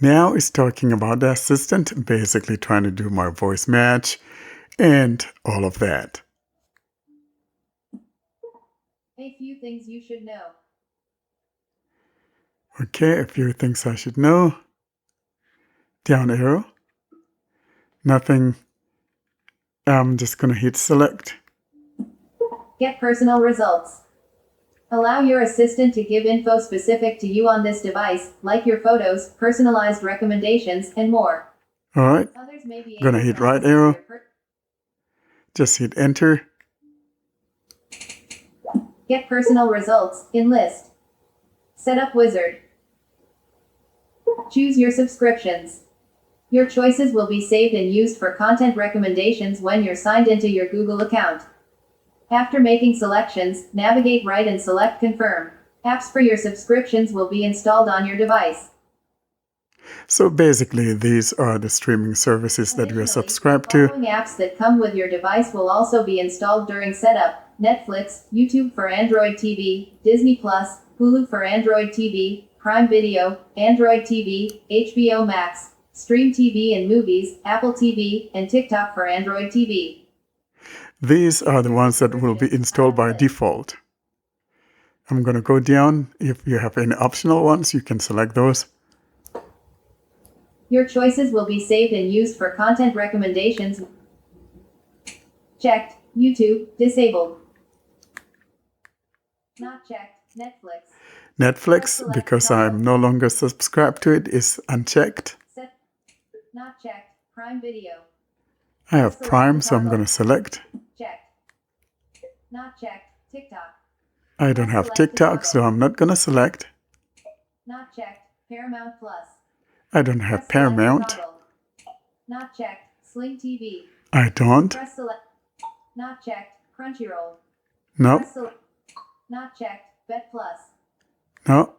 [SPEAKER 1] Now it's talking about the assistant, basically trying to do my voice match and all of that.
[SPEAKER 11] A few things you should know.
[SPEAKER 1] Okay, a few things I should know. Down arrow. Nothing. I'm just going to hit select.
[SPEAKER 11] Get personal results. Allow your assistant to give info specific to you on this device, like your photos, personalized recommendations, and more.
[SPEAKER 1] All right.
[SPEAKER 11] Others may be
[SPEAKER 1] Gonna
[SPEAKER 11] able
[SPEAKER 1] hit
[SPEAKER 11] to
[SPEAKER 1] right
[SPEAKER 11] access
[SPEAKER 1] arrow.
[SPEAKER 11] your
[SPEAKER 1] Just hit enter.
[SPEAKER 11] Get personal results in list. Setup wizard. Choose your subscriptions. Your choices will be saved and used for content recommendations when you're signed into your Google account. After making selections, navigate right and select confirm. Apps for your subscriptions will be installed on your device.
[SPEAKER 1] So basically, these are the streaming services that we are
[SPEAKER 11] Additionally,
[SPEAKER 1] subscribed
[SPEAKER 11] the
[SPEAKER 1] to.
[SPEAKER 11] following apps that come with your device will also be installed during setup: Netflix, YouTube for Android TV, Disney Plus, Hulu for Android TV, Prime Video, Android TV, HBO Max, Stream TV and Movies, Apple TV, and TikTok for Android TV.
[SPEAKER 1] These are the ones that will be installed by default. I'm going to go down. If you have any optional ones, you can select those.
[SPEAKER 11] Your choices will be saved and used for content recommendations. Checked. YouTube, disabled. Not checked. Netflix.
[SPEAKER 1] Netflix, because I'm no longer subscribed to it, is unchecked.
[SPEAKER 11] Set. Not checked. Prime Video.
[SPEAKER 1] I have Prime, so I'm going to select.
[SPEAKER 11] Checked. Not checked. TikTok.
[SPEAKER 1] I don't have TikTok, so I'm not going to select.
[SPEAKER 11] Not checked. Paramount Plus.
[SPEAKER 1] I don't have Paramount.
[SPEAKER 11] Not checked. Sling TV.
[SPEAKER 1] I don't.
[SPEAKER 11] Press select. Not checked. Crunchyroll.
[SPEAKER 1] No.
[SPEAKER 11] Press select. Not checked. Bet Plus.
[SPEAKER 1] No.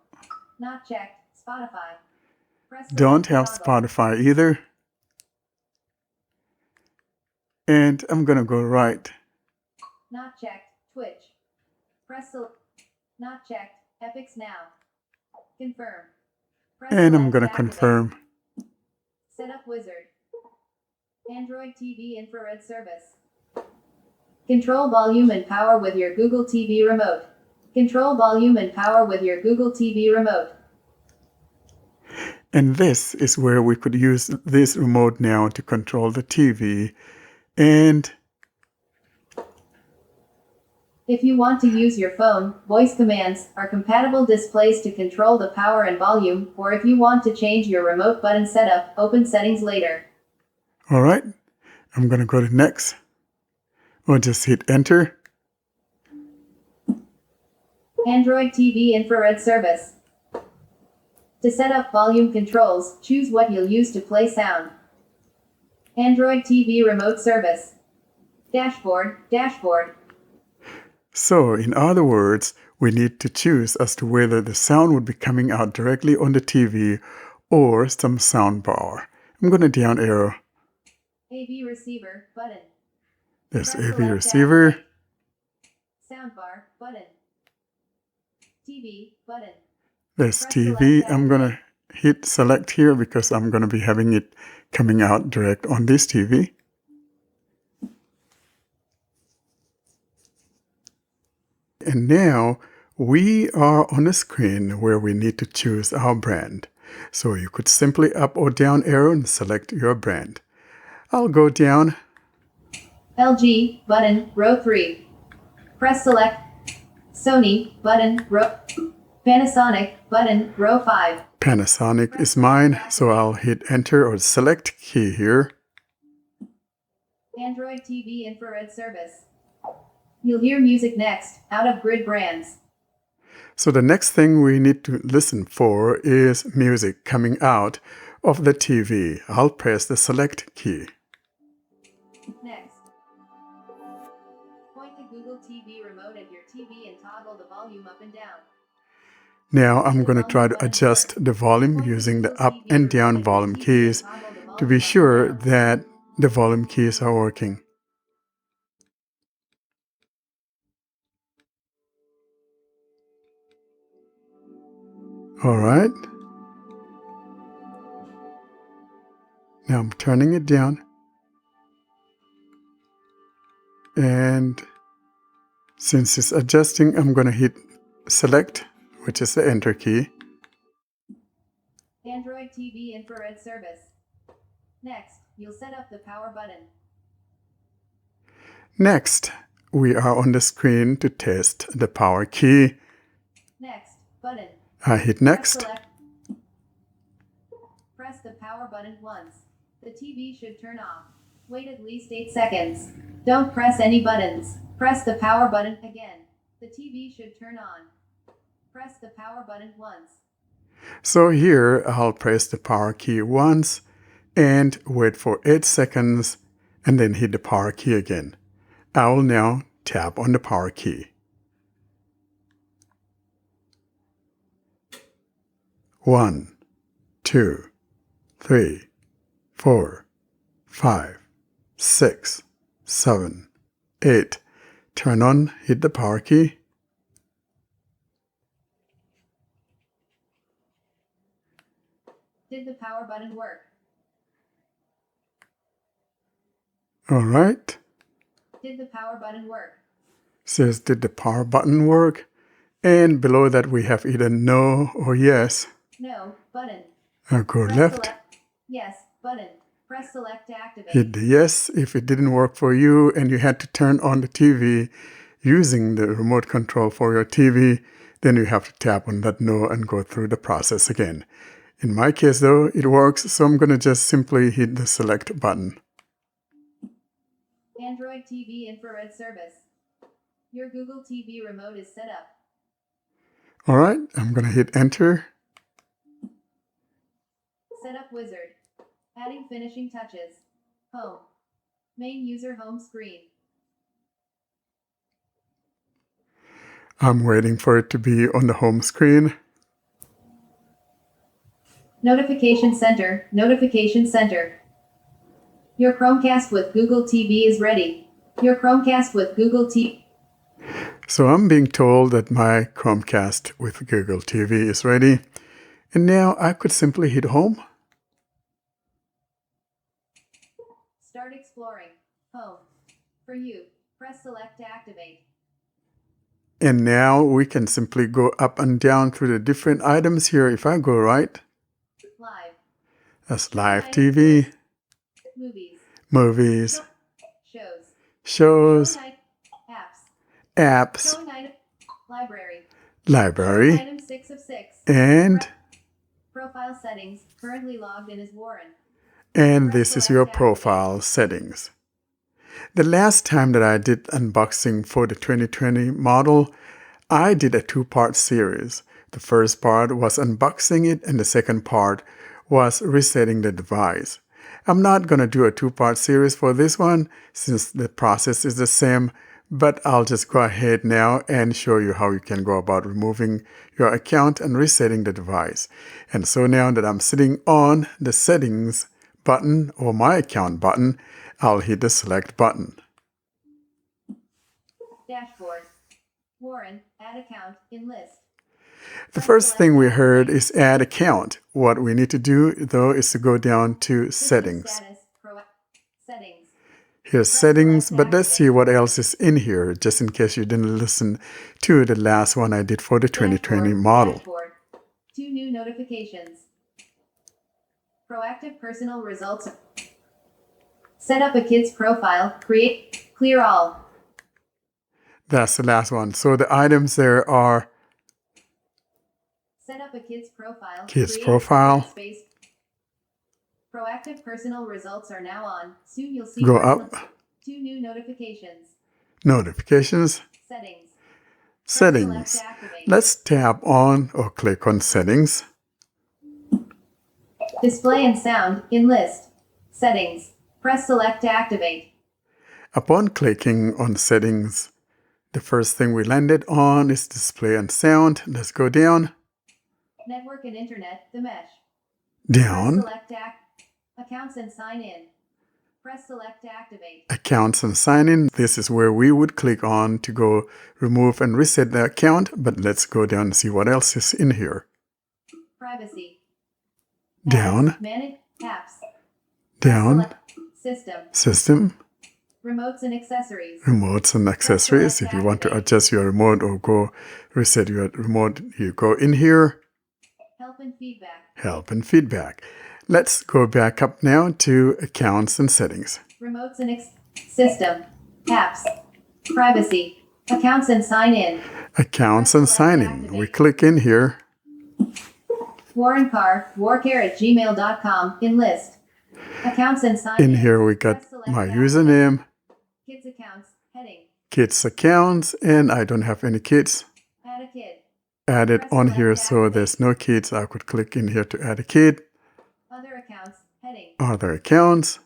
[SPEAKER 11] Not checked. Spotify. Press select.
[SPEAKER 1] Don't have
[SPEAKER 11] toggle.
[SPEAKER 1] Spotify either. And I'm going to go right.
[SPEAKER 11] Not checked. Twitch. Press select. Not checked. Epix Now. Confirm. Press
[SPEAKER 1] And I'm
[SPEAKER 11] select
[SPEAKER 1] going to
[SPEAKER 11] to activate.
[SPEAKER 1] confirm.
[SPEAKER 11] Setup wizard. Android TV infrared service. Control volume and power with your Google TV remote. Control volume and power with your Google TV remote.
[SPEAKER 1] And this is where we could use this remote now to control the TV. And
[SPEAKER 11] If you want to use your phone, voice commands are compatible displays to control the power and volume, or if you want to change your remote button setup, open settings later.
[SPEAKER 1] all right, I'm going to go to next. Or just hit enter.
[SPEAKER 11] Android TV infrared service. To set up volume controls, choose what you'll use to play sound. Android TV remote service. Dashboard, dashboard.
[SPEAKER 1] So in other words, we need to choose as to whether the sound would be coming out directly on the TV or some sound bar. I'm going to down arrow.
[SPEAKER 11] AV receiver, button.
[SPEAKER 1] There's
[SPEAKER 11] Press
[SPEAKER 1] AV
[SPEAKER 11] select
[SPEAKER 1] receiver.
[SPEAKER 11] activate. Soundbar, button. TV, button.
[SPEAKER 1] There's
[SPEAKER 11] Press
[SPEAKER 1] TV.
[SPEAKER 11] select
[SPEAKER 1] I'm going to hit select here because I'm going to be having it coming out direct on this TV. And now we are on a screen where we need to choose our brand. So you could simply up or down arrow and select your brand. I'll go down.
[SPEAKER 11] LG, button, row 3. Press select. Sony, button, row. Panasonic, button, row 5.
[SPEAKER 1] Panasonic is mine, so I'll hit enter or select key here.
[SPEAKER 11] Android TV infrared service. You'll hear music next, out of grid brands.
[SPEAKER 1] So the next thing we need to listen for is music coming out of the TV. I'll press the select key.
[SPEAKER 11] Next. Point the Google TV remote at your TV and toggle the volume up and down.
[SPEAKER 1] Now I'm going to try to adjust the volume using the up and down volume keys to be sure that the volume keys are working. All right. Now I'm turning it down. And since it's adjusting, I'm going to hit select, which is the enter key.
[SPEAKER 11] Android TV infrared service. Next, you'll set up the power button.
[SPEAKER 1] Next, we are on the screen to test the power key.
[SPEAKER 11] Button.
[SPEAKER 1] I hit next.
[SPEAKER 11] Press the power button once. The TV should turn off. Wait at least 8 seconds. Don't press any buttons. Press the power button again. The TV should turn on. Press the power button once.
[SPEAKER 1] So here I'll press the power key once and wait for 8 seconds and then hit the power key again. I will now tap on the power key. 1, 2, 3, 4, 5, 6, 7, 8. Turn on, hit the power key.
[SPEAKER 11] Did the power button work?
[SPEAKER 1] All right.
[SPEAKER 11] Did the power button work?
[SPEAKER 1] Says, did the power button work? And below that we have either no or yes.
[SPEAKER 11] No button.
[SPEAKER 1] I'll go
[SPEAKER 11] Press
[SPEAKER 1] left.
[SPEAKER 11] select. Yes button. Press select to activate.
[SPEAKER 1] Hit the yes if it didn't work for you and you had to turn on the TV using the remote control for your TV, then you have to tap on that no and go through the process again. In my case though, it works, so I'm going to just simply hit the select button.
[SPEAKER 11] Android TV infrared service. Your Google TV remote is set up.
[SPEAKER 1] All right, I'm going to hit enter.
[SPEAKER 11] Setup wizard. Adding finishing touches. Home. Main user home screen.
[SPEAKER 1] I'm waiting for it to be on the home screen.
[SPEAKER 11] Notification center. Notification center. Your Chromecast with Google TV is ready. Your Chromecast with Google TV.
[SPEAKER 1] So I'm being told that my Chromecast with Google TV is ready. And now I could simply hit home.
[SPEAKER 11] Start exploring. Home. For you, press select to activate.
[SPEAKER 1] And now we can simply go up and down through the different items here. If I go right,
[SPEAKER 11] Live.
[SPEAKER 1] that's live TV,
[SPEAKER 11] Movies.
[SPEAKER 1] movies,
[SPEAKER 11] Shows.
[SPEAKER 1] shows,
[SPEAKER 11] Showing apps.
[SPEAKER 1] apps,
[SPEAKER 11] Showing item. Library.
[SPEAKER 1] library,
[SPEAKER 11] Item 6 of 6.
[SPEAKER 1] and
[SPEAKER 11] Profile settings. Currently logged in as Warren.
[SPEAKER 1] this is your profile settings. The last time that I did unboxing for the 2020 model, I did a 2-part series. The first part was unboxing it and the second part was resetting the device. I'm not going to do a 2-part series for this one since the process is the same, but I'll just go ahead now and show you how you can go about removing your account and resetting the device. And so now that I'm sitting on the settings button or my account button, I'll hit the select button.
[SPEAKER 11] Dashboard. Warren, add account, in list.
[SPEAKER 1] The first thing we heard is add account. What we need to do though is to go down to settings.
[SPEAKER 11] Status, settings.
[SPEAKER 1] Here's settings, but let's see what else is in here just in case you didn't listen to the last one I did for the 2020 model.
[SPEAKER 11] Dashboard. 2 new notifications. Proactive personal results. Set up a kid's profile. Create. Clear all.
[SPEAKER 1] That's the last one. So the items there are
[SPEAKER 11] Set up a kid's profile.
[SPEAKER 1] Kids
[SPEAKER 11] Create
[SPEAKER 1] profile.
[SPEAKER 11] Space. Proactive personal results are now on. Soon you'll see
[SPEAKER 1] Go
[SPEAKER 11] personal-
[SPEAKER 1] up.
[SPEAKER 11] 2 new notifications.
[SPEAKER 1] Notifications,
[SPEAKER 11] Settings.
[SPEAKER 1] settings.
[SPEAKER 11] Select to activate.
[SPEAKER 1] Let's tap on or click on settings.
[SPEAKER 11] Display and sound. In list. Settings. Press select to activate.
[SPEAKER 1] Upon clicking on settings, the first thing we landed on is display and sound. Let's go down,
[SPEAKER 11] Network and internet. The mesh.
[SPEAKER 1] down,
[SPEAKER 11] Press select to accounts and sign in. Press select to activate.
[SPEAKER 1] accounts and sign in. This is where we would click on to go remove and reset the account, but let's go down and see what else is in here.
[SPEAKER 11] Privacy.
[SPEAKER 1] Down,
[SPEAKER 11] Apps. Manage apps.
[SPEAKER 1] down,
[SPEAKER 11] Select system.
[SPEAKER 1] system,
[SPEAKER 11] Remotes and accessories.
[SPEAKER 1] remotes and accessories. If you want to adjust your remote or go reset your remote, you go in here,
[SPEAKER 11] Help and feedback.
[SPEAKER 1] help and feedback. Let's go back up now to accounts and settings.
[SPEAKER 11] Remotes and system. Apps. Privacy. Accounts and sign in.
[SPEAKER 1] Accounts and sign in. We click in here.
[SPEAKER 11] Warren Carr, warcare@gmail.com, in list. Accounts and sign
[SPEAKER 1] In here we got my username,
[SPEAKER 11] Kids accounts, heading.
[SPEAKER 1] kids accounts, and I don't have any kids
[SPEAKER 11] Add a kid.
[SPEAKER 1] added on here, so there's no kids. I could click in here to add a kid.
[SPEAKER 11] Other accounts, heading.
[SPEAKER 1] Other accounts.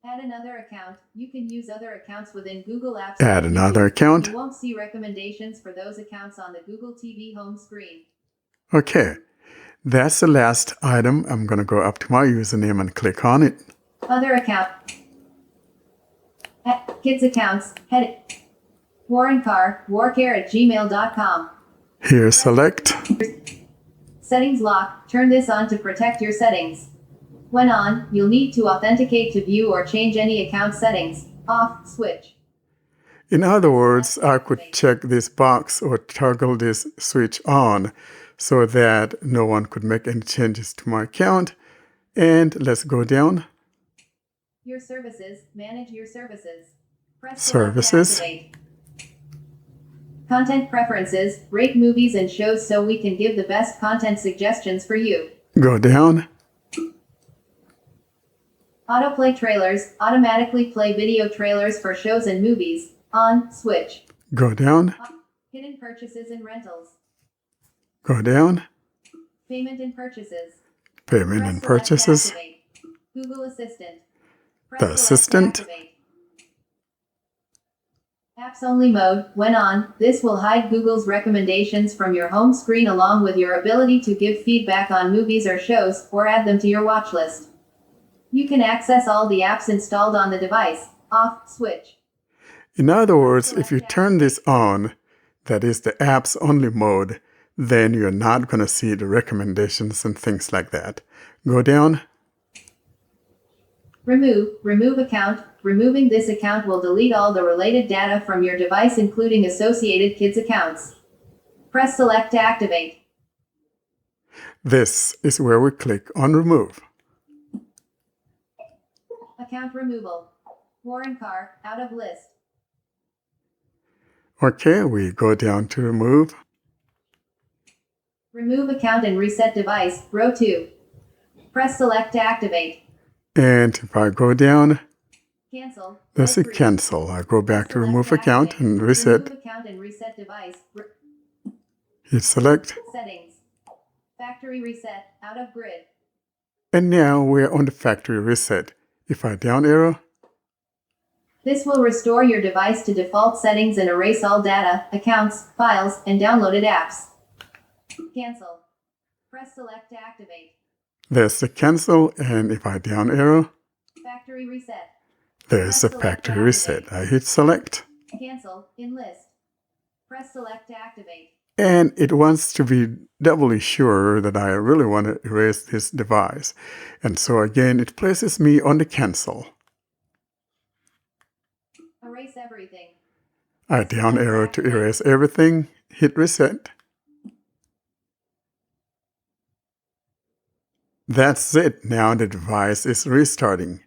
[SPEAKER 11] Add another account. You can use other accounts within Google Apps.
[SPEAKER 1] Add another account.
[SPEAKER 11] You won't see recommendations for those accounts on the Google TV home screen.
[SPEAKER 1] Okay, that's the last item. I'm going to go up to my username and click on it.
[SPEAKER 11] Other account. Kids accounts, heading. Warren Carr, warcare@gmail.com.
[SPEAKER 1] Here, select.
[SPEAKER 11] Settings lock. Turn this on to protect your settings. When on, you'll need to authenticate to view or change any account settings. Off, switch.
[SPEAKER 1] In other words, I could check this box or toggle this switch on so that no one could make any changes to my account. And let's go down.
[SPEAKER 11] Your services, manage your services. Press
[SPEAKER 1] Services.
[SPEAKER 11] activate. Content preferences, rate movies and shows so we can give the best content suggestions for you.
[SPEAKER 1] Go down.
[SPEAKER 11] Autoplay trailers, automatically play video trailers for shows and movies. On, switch.
[SPEAKER 1] Go down.
[SPEAKER 11] Hidden purchases and rentals.
[SPEAKER 1] Go down.
[SPEAKER 11] Payment and purchases.
[SPEAKER 1] Payment
[SPEAKER 11] Press
[SPEAKER 1] and
[SPEAKER 11] select
[SPEAKER 1] purchases.
[SPEAKER 11] activate. Google Assistant. Press
[SPEAKER 1] The
[SPEAKER 11] select
[SPEAKER 1] Assistant.
[SPEAKER 11] activate. Apps only mode. When on, this will hide Google's recommendations from your home screen along with your ability to give feedback on movies or shows or add them to your watch list. You can access all the apps installed on the device. Off, switch.
[SPEAKER 1] In other words, if you turn this on, that is the apps only mode, then you're not going to see the recommendations and things like that. Go down.
[SPEAKER 11] Remove account. Removing this account will delete all the related data from your device, including associated kids accounts. Press select to activate.
[SPEAKER 1] This is where we click on remove.
[SPEAKER 11] Account removal. Warren Carr, out of list.
[SPEAKER 1] Okay, we go down to remove.
[SPEAKER 11] Remove account and reset device, row 2. Press select to activate.
[SPEAKER 1] And if I go down,
[SPEAKER 11] Cancel.
[SPEAKER 1] let's see cancel. I go back to remove account and reset.
[SPEAKER 11] Remove account and reset device.
[SPEAKER 1] Hit select.
[SPEAKER 11] Settings. Factory reset, out of grid.
[SPEAKER 1] And now we're on the factory reset. If I down arrow,
[SPEAKER 11] This will restore your device to default settings and erase all data, accounts, files, and downloaded apps. Cancel. Press select to activate.
[SPEAKER 1] there's the cancel. And if I down arrow,
[SPEAKER 11] Factory reset.
[SPEAKER 1] there's the factory reset. I hit select.
[SPEAKER 11] Cancel, in list. Press select to activate.
[SPEAKER 1] And it wants to be doubly sure that I really want to erase this device. And so again, it places me on the cancel.
[SPEAKER 11] Erase everything.
[SPEAKER 1] I down arrow to erase everything, hit reset. That's it. Now the device is restarting.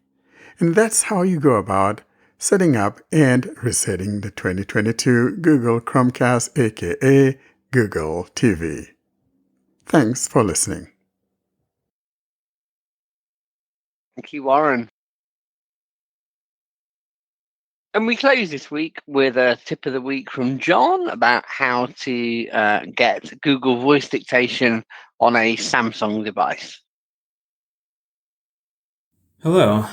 [SPEAKER 1] And that's how you go about setting up and resetting the 2022 Google Chromecast, aka Google TV. Thanks for listening.
[SPEAKER 2] Thank you, Warren. And we close this week with a tip of the week from John about how to get Google Voice dictation on a Samsung device.
[SPEAKER 10] Hello.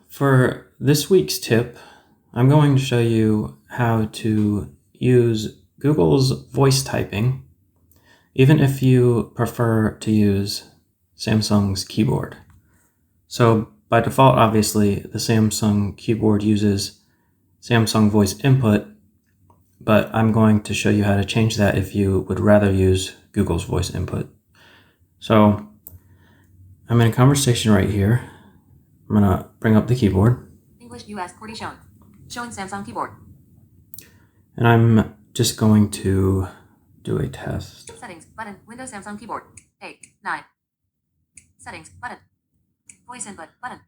[SPEAKER 10] For this week's tip, I'm going to show you how to use Google's voice typing, even if you prefer to use Samsung's keyboard. So by default, obviously, the Samsung keyboard uses Samsung voice input, but I'm going to show you how to change that if you would rather use Google's voice input. So I'm in a conversation right here. I'm going to bring up the keyboard.
[SPEAKER 12] English US QWERTY shown. Showing Samsung keyboard.
[SPEAKER 10] And I'm just going to do a test.
[SPEAKER 12] Settings button. Windows Samsung keyboard. 8, 9. Settings button. Voice input button.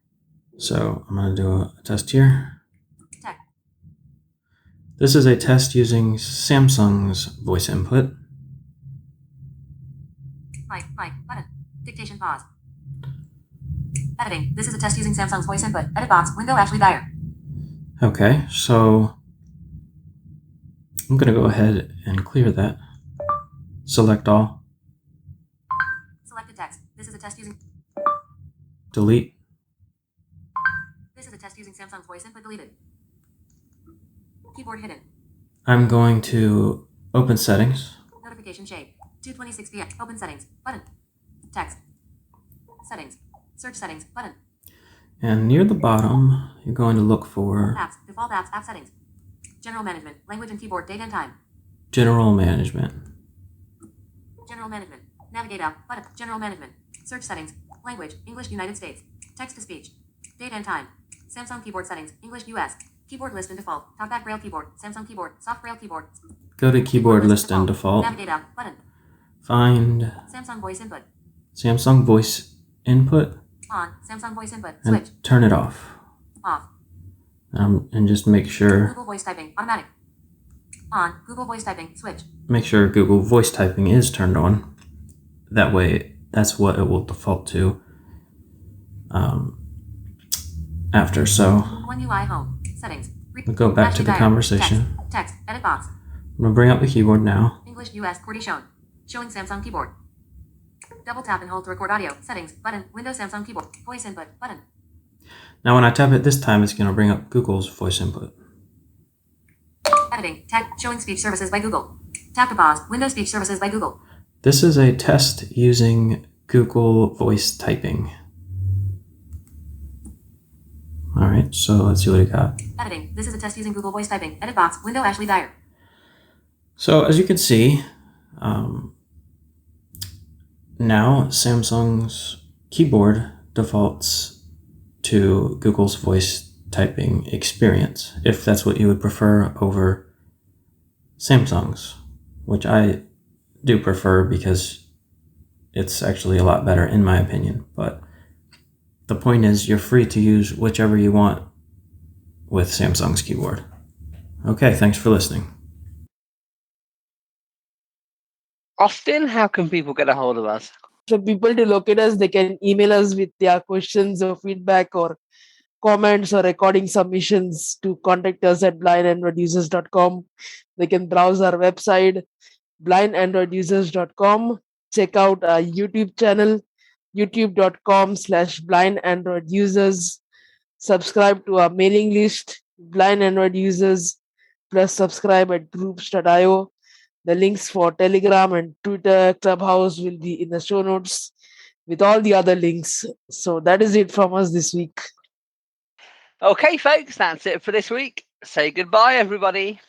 [SPEAKER 10] So I'm going to do a test here.
[SPEAKER 12] Tech.
[SPEAKER 10] This is a test using Samsung's voice input.
[SPEAKER 12] Mic button. Dictation pause. Editing. This is a test using Samsung's voice input. Edit box. Window Ashley Dyer.
[SPEAKER 10] Okay, so I'm going to go ahead and clear that. Select all.
[SPEAKER 12] Selected text. This is a test using.
[SPEAKER 10] Delete.
[SPEAKER 12] This is a test using Samsung's voice input. Deleted. Keyboard hidden.
[SPEAKER 10] I'm going to open settings.
[SPEAKER 12] Notification shade. 2:26 p.m. Open settings. Button. Text. Settings. Search settings. Button.
[SPEAKER 10] And near the bottom, you're going to look for
[SPEAKER 12] Apps. Default apps. App settings. General management. Language and keyboard. Date and time.
[SPEAKER 10] General Management.
[SPEAKER 12] General management. Navigate out. Button. General management. Search settings. Language. English United States. Text to speech. Date and time. Samsung keyboard settings. English US. Keyboard list and default. Talkback braille keyboard. Samsung keyboard. Soft braille keyboard.
[SPEAKER 10] Go to keyboard list and default.
[SPEAKER 12] Navigate out. Button.
[SPEAKER 10] Find
[SPEAKER 12] Samsung voice input.
[SPEAKER 10] Samsung voice input
[SPEAKER 12] On. Samsung voice input. Switch.
[SPEAKER 10] and turn it off.
[SPEAKER 12] Off.
[SPEAKER 10] And just make sure
[SPEAKER 12] Google voice typing. Automatic. On. Google voice typing. Switch.
[SPEAKER 10] Google voice typing is turned on. That way, that's what it will default to after. So
[SPEAKER 12] One UI home. Settings.
[SPEAKER 10] we'll go back to the conversation.
[SPEAKER 12] Text. Edit box.
[SPEAKER 10] I'm going to bring up the keyboard now.
[SPEAKER 12] English US QWERTY shown. Showing Samsung keyboard. Double tap and hold to record audio. Settings. Button. Windows Samsung keyboard. Voice input. Button.
[SPEAKER 10] Now when I tap it this time, it's going to bring up Google's voice input.
[SPEAKER 12] Editing. Tech. Showing speech services by Google. Tap to pause. Windows speech services by Google.
[SPEAKER 10] This is a test using Google voice typing. All right, so let's see what it got.
[SPEAKER 12] Editing. This is a test using Google voice typing. Edit box. Window Ashley Dyer.
[SPEAKER 10] So as you can see, now Samsung's keyboard defaults to Google's voice typing experience, if that's what you would prefer over Samsung's, which I do prefer because it's actually a lot better in my opinion. But the point is, you're free to use whichever you want with Samsung's keyboard. Okay, thanks for listening.
[SPEAKER 2] Austin, how can people get a hold of us?
[SPEAKER 7] For people to locate us, they can email us with their questions or feedback or comments or recording submissions to contact us at blindandroidusers.com. They can browse our website, blindandroidusers.com. Check out our YouTube channel, youtube.com/blindandroidusers. Subscribe to our mailing list, Blind Android Users, plus subscribe at groups.io. The links for Telegram and Twitter, Clubhouse will be in the show notes with all the other links. So that is it from us this week.
[SPEAKER 2] Okay, folks, that's it for this week. Say goodbye, everybody.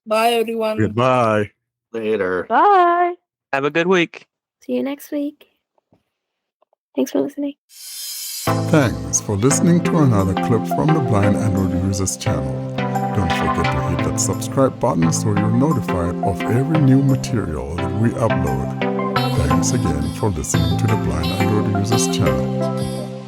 [SPEAKER 7] Bye, everyone.
[SPEAKER 1] Goodbye.
[SPEAKER 4] Later.
[SPEAKER 5] Bye.
[SPEAKER 3] Have a good week.
[SPEAKER 6] See you next week. Thanks for listening.
[SPEAKER 1] Thanks for listening to another clip from the Blind Android Users channel. Don't forget to hit that subscribe button so you're notified of every new material that we upload. Thanks again for listening to the Blind Android Users channel.